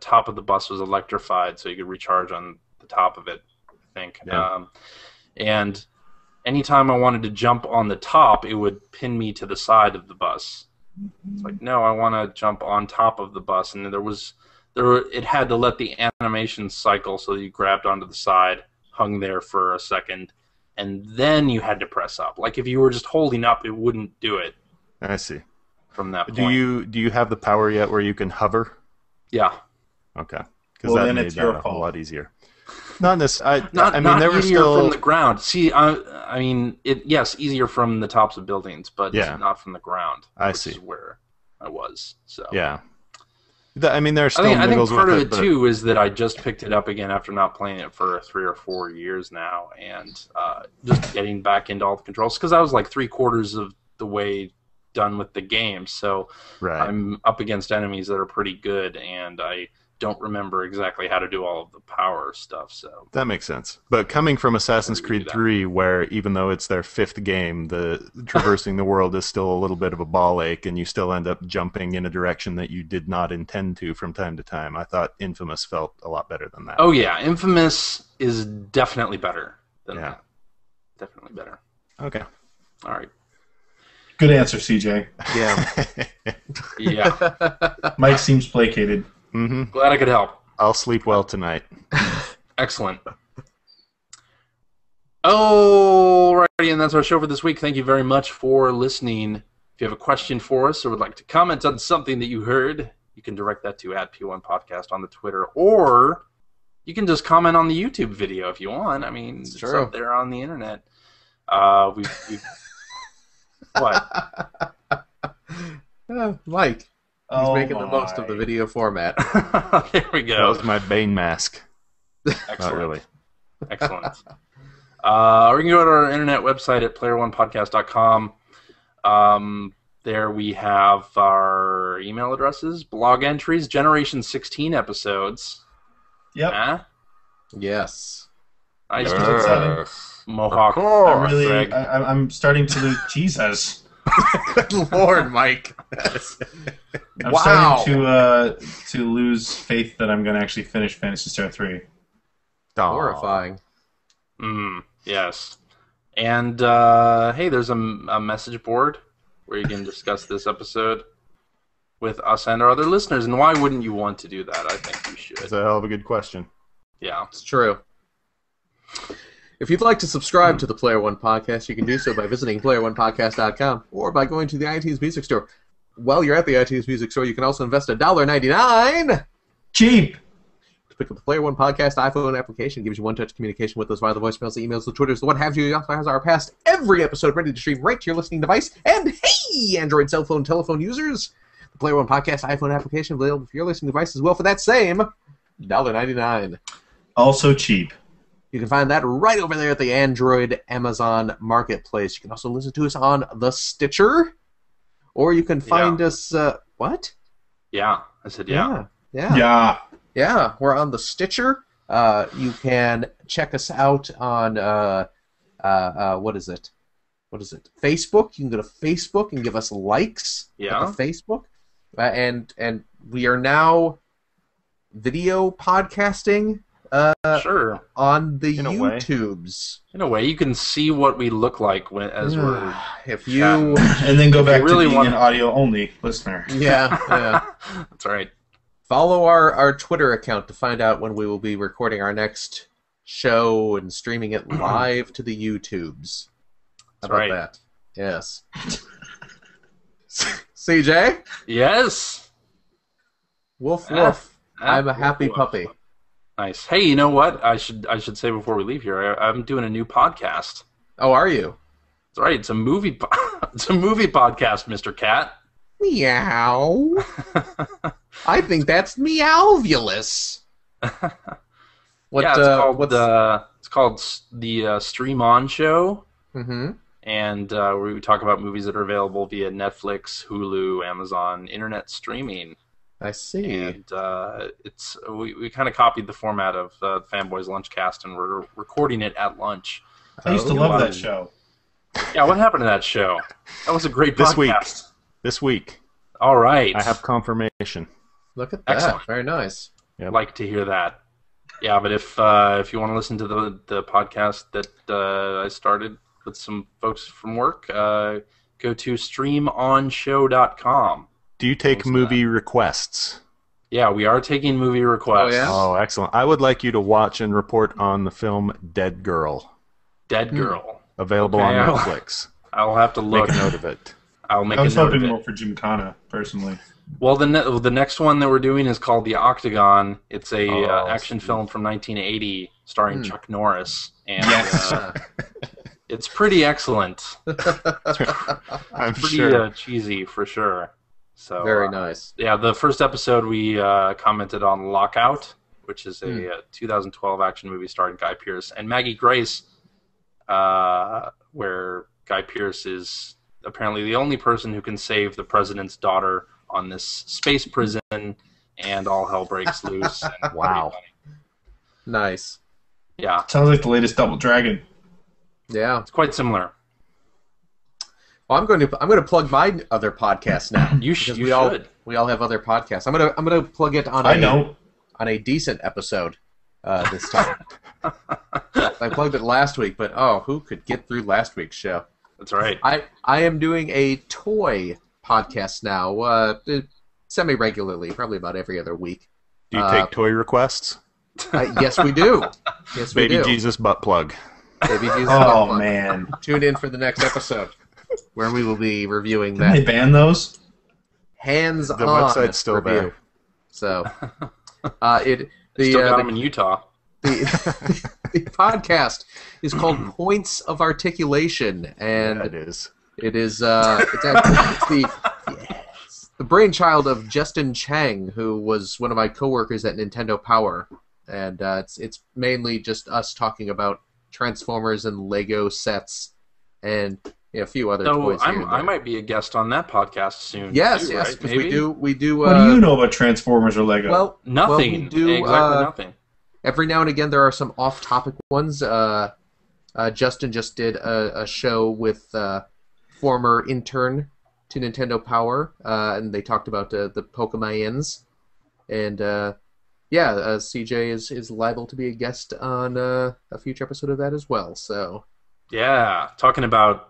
top of the bus was electrified, so you could recharge on the top of it, I think. Yeah. And anytime I wanted to jump on the top, it would pin me to the side of the bus. It's like, no, I want to jump on top of the bus, and it had to let the animation cycle, so you grabbed onto the side, hung there for a second, and then you had to press up. Like if you were just holding up, it wouldn't do it I see. from that point. Do you have the power yet where you can hover? Yeah. Okay, because Well, that then made it's that your a whole fault. lot easier. Not necessarily. Not there were easier still. from the ground. See, I mean, yes, easier from the tops of buildings, but Yeah. not from the ground. I which see. is where I was. So Yeah. There's still I think niggles part with of it, it but- too is that I just picked it up again after not playing it for 3 or 4 years now, and just getting back into all the controls, because I was like 3/4 of the way done with the game, so Right. I'm up against enemies that are pretty good, and I don't remember exactly how to do all of the power stuff. So That makes sense. But coming from Assassin's How do you Creed do that? 3, where even though it's their 5th game, the traversing the world is still a little bit of a ball ache, and you still end up jumping in a direction that you did not intend to from time to time, I thought Infamous felt a lot better than that. oh yeah, Infamous is definitely better. then Yeah. definitely better. Okay. All right. Good answer, CJ. Yeah. Yeah. Mike seems placated. Mm-hmm. Glad I could help. I'll sleep well tonight. Excellent. Alrighty, and that's our show for this week. Thank you very much for listening. If you have a question for us or would like to comment on something that you heard, you can direct that to @P1Podcast on the Twitter, or you can just comment on the YouTube video if you want. I mean, it's up there on the internet. We've what? Mike. He's making the most of the video format. There we go. That was my Bane mask. Excellent. Not really. Excellent. Or you can go to our internet website at player1podcast.com. There we have our email addresses, blog entries, Generation 16 episodes. Yep. Yes. Nice. Mohawk. I'm starting to lose Jesus. Good Lord, Mike. I'm starting to lose faith that I'm going to actually finish Phantasy Star 3. Horrifying. Yes. And, hey, there's a message board where you can discuss this episode with us and our other listeners. And why wouldn't you want to do that? I think you should. That's a hell of a good question. Yeah. It's true. If you'd like to subscribe to the Player One Podcast, you can do so by visiting player1podcast.com or by going to the iTunes Music Store. While you're at the iTunes Music Store, you can also invest $1.99. Cheap! To pick up the Player One Podcast iPhone application. It gives you one-touch communication with us via the voicemails, the emails, the Twitters, the what have you. It also has our past every episode ready to stream right to your listening device. And hey, Android cell phone telephone users, the Player One Podcast iPhone application available for your listening device as well for that same $1.99. Also cheap. You can find that right over there at the Android Amazon Marketplace. You can also listen to us on the Stitcher, or you can find us. What? Yeah, I said yeah. Yeah. We're on the Stitcher. You can check us out on what is it? Facebook. You can go to Facebook and give us likes. Yeah. At the Facebook, and we are now video podcasting. Sure. On the In a way. YouTubes. In a way, you can see what we look like as we're if you And then go back really to being an audio-only listener. yeah. That's right. Follow our Twitter account to find out when we will be recording our next show and streaming it live to the YouTubes. How That's about right. that? Yes. CJ? Yes. Woof woof. I'm a woof, happy woof. puppy. Nice. Hey, you know what? I should say before we leave here, I'm doing a new podcast. Oh, are you? That's right. It's a movie. It's a movie podcast, Mr. Cat. Meow. I think that's meowvulous. What? Yeah, it's called the Stream On Show, Mm-hmm. and we talk about movies that are available via Netflix, Hulu, Amazon, internet streaming. I see. And we kind of copied the format of Fanboys Lunchcast, and we're recording it at lunch. I used to love that show. Yeah, what happened to that show? That was a great podcast. This week. All right. I have confirmation. Look at that. Excellent. Very nice. Yep. Like to hear that. Yeah, but if you want to listen to the podcast that I started with some folks from work, go to streamonshow.com. Do you take movie requests? Yeah, we are taking movie requests. Oh, yeah? Oh, excellent. I would like you to watch and report on the film Dead Girl, Dead Girl. available Okay, on Netflix. I'll have to look. Make a note of it. I'll make I was a note hoping of more it. for Gymkhana, personally. Well, the next one that we're doing is called The Octagon. It's a action sweet. film from 1980 starring Chuck Norris. And Yes. it's pretty excellent. I'm Pretty sure. cheesy for sure. So Very nice. Yeah, the first episode we commented on Lockout, which is a 2012 action movie starring Guy Pearce and Maggie Grace, where Guy Pearce is apparently the only person who can save the president's daughter on this space prison, and all hell breaks loose. And Wow. Nice. Yeah, Sounds like the latest Double Dragon. Yeah. it's quite similar. Well, I'm going to plug my other podcast now. You because should. We all have other podcasts. I'm gonna plug it on I know. on a decent episode this time. I plugged it last week, but who could get through last week's show? That's right. I am doing a toy podcast now, semi-regularly, probably about every other week. Do you take toy requests? Yes, we do. Yes, we Baby do. Jesus butt plug. Baby Jesus butt plug. Man. Tune in for the next episode, where we will be reviewing Didn't they that ban those? hands-on The website's still review. there. So, Still got them in Utah. the podcast is called Points of Articulation, and Yeah, it is. it is it's the brainchild of Justin Chang, who was one of my coworkers at Nintendo Power, and it's mainly just us talking about Transformers and Lego sets, and a few other toys. Here and I there. might be a guest on that podcast soon. Yes, too, yes, right? because Maybe? we do. What do you know about Transformers or Lego? Well, Nothing. we do, exactly nothing. Every now and again, there are some off-topic ones. Justin just did a show with former intern to Nintendo Power, and they talked about the Pokémons. And CJ is liable to be a guest on a future episode of that as well. So, Yeah, talking about.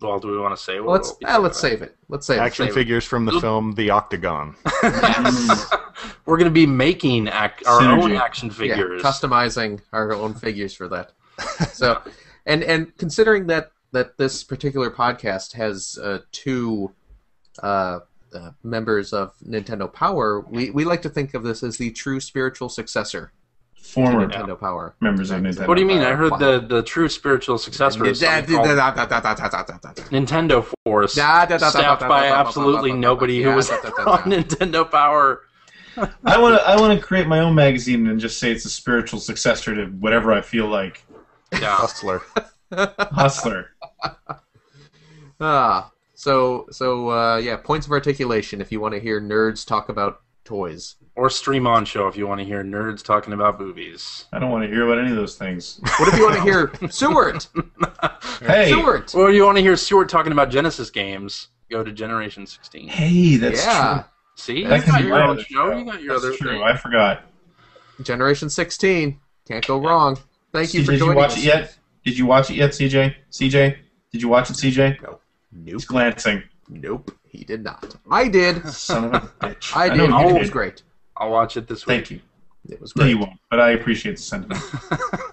Well, do we want to say? let's save it. Let's save Action it. figures from the film The Octagon. Yes. We're going to be making our Synergy. own action figures. Yeah, customizing our own figures for that. So, and considering that this particular podcast has two members of Nintendo Power, we like to think of this as the true spiritual successor Former to Nintendo Power. members of Nintendo. What do you mean? I Power. heard the true spiritual successor is something called Nintendo Force, staffed by absolutely nobody who was on Nintendo Power. I want to create my own magazine and just say it's a spiritual successor to whatever I feel like. Yeah. Hustler. Hustler. Points of articulation if you want to hear nerds talk about toys. Or Stream On Show if you want to hear nerds talking about boobies. I don't want to hear about any of those things. What if you want to hear Seward? Hey, Seward. Or you want to hear Stuart talking about Genesis games, go to Generation 16. hey, that's Yeah. See? That You can got be your my own other show. show. You got your That's other true. thing. I forgot. Generation 16. Can't go wrong. Thank you for Did you joining watch us. it yet? Did you watch it yet, CJ? CJ, did you watch it, CJ? No. He's Nope. glancing. Nope. He did not. I did. Son of a bitch. I did. know you It did. was great. I'll watch it this week. Thank you. It was No, great. you won't, but I appreciate the sentiment.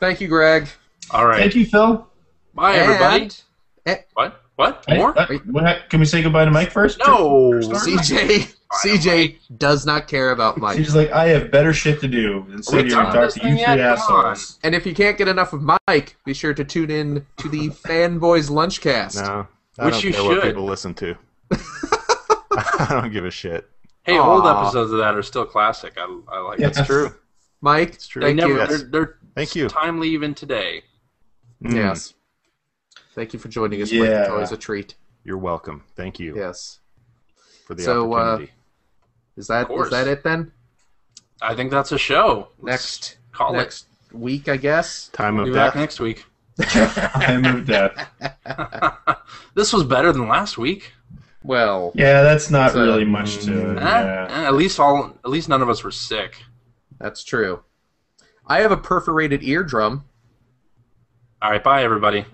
Thank you, Greg. All right. Thank you, Phil. Bye, everybody. And What? What? Hey, More? can we say goodbye to Mike first? No. CJ does not care about Mike. She's like, I have better shit to do than sit we here and done talk this to thing you three yet? Come on. assholes. And if you can't get enough of Mike, be sure to tune in to the Fanboys Lunchcast. No, I Which don't you care what should. people listen to. I don't give a shit. Hey, old Aw. episodes of that are still classic. I like Yeah. it. It's true. Mike, true. They thank never. you. Yes. They're Thank you. timely even today. Mm, Yes. Thank you for joining us. Yeah. Mike. It's always a treat. You're welcome. Thank you Yes. for the So, opportunity. Is that Of course. it then? I think that's a show. Next Call next week, I guess. Time it. of Be back death. next week. Time of death. This was better than last week. Well, Yeah, that's not So- really much to. Yeah. At least none of us were sick. that's true. I have a perforated eardrum. All right, bye everybody.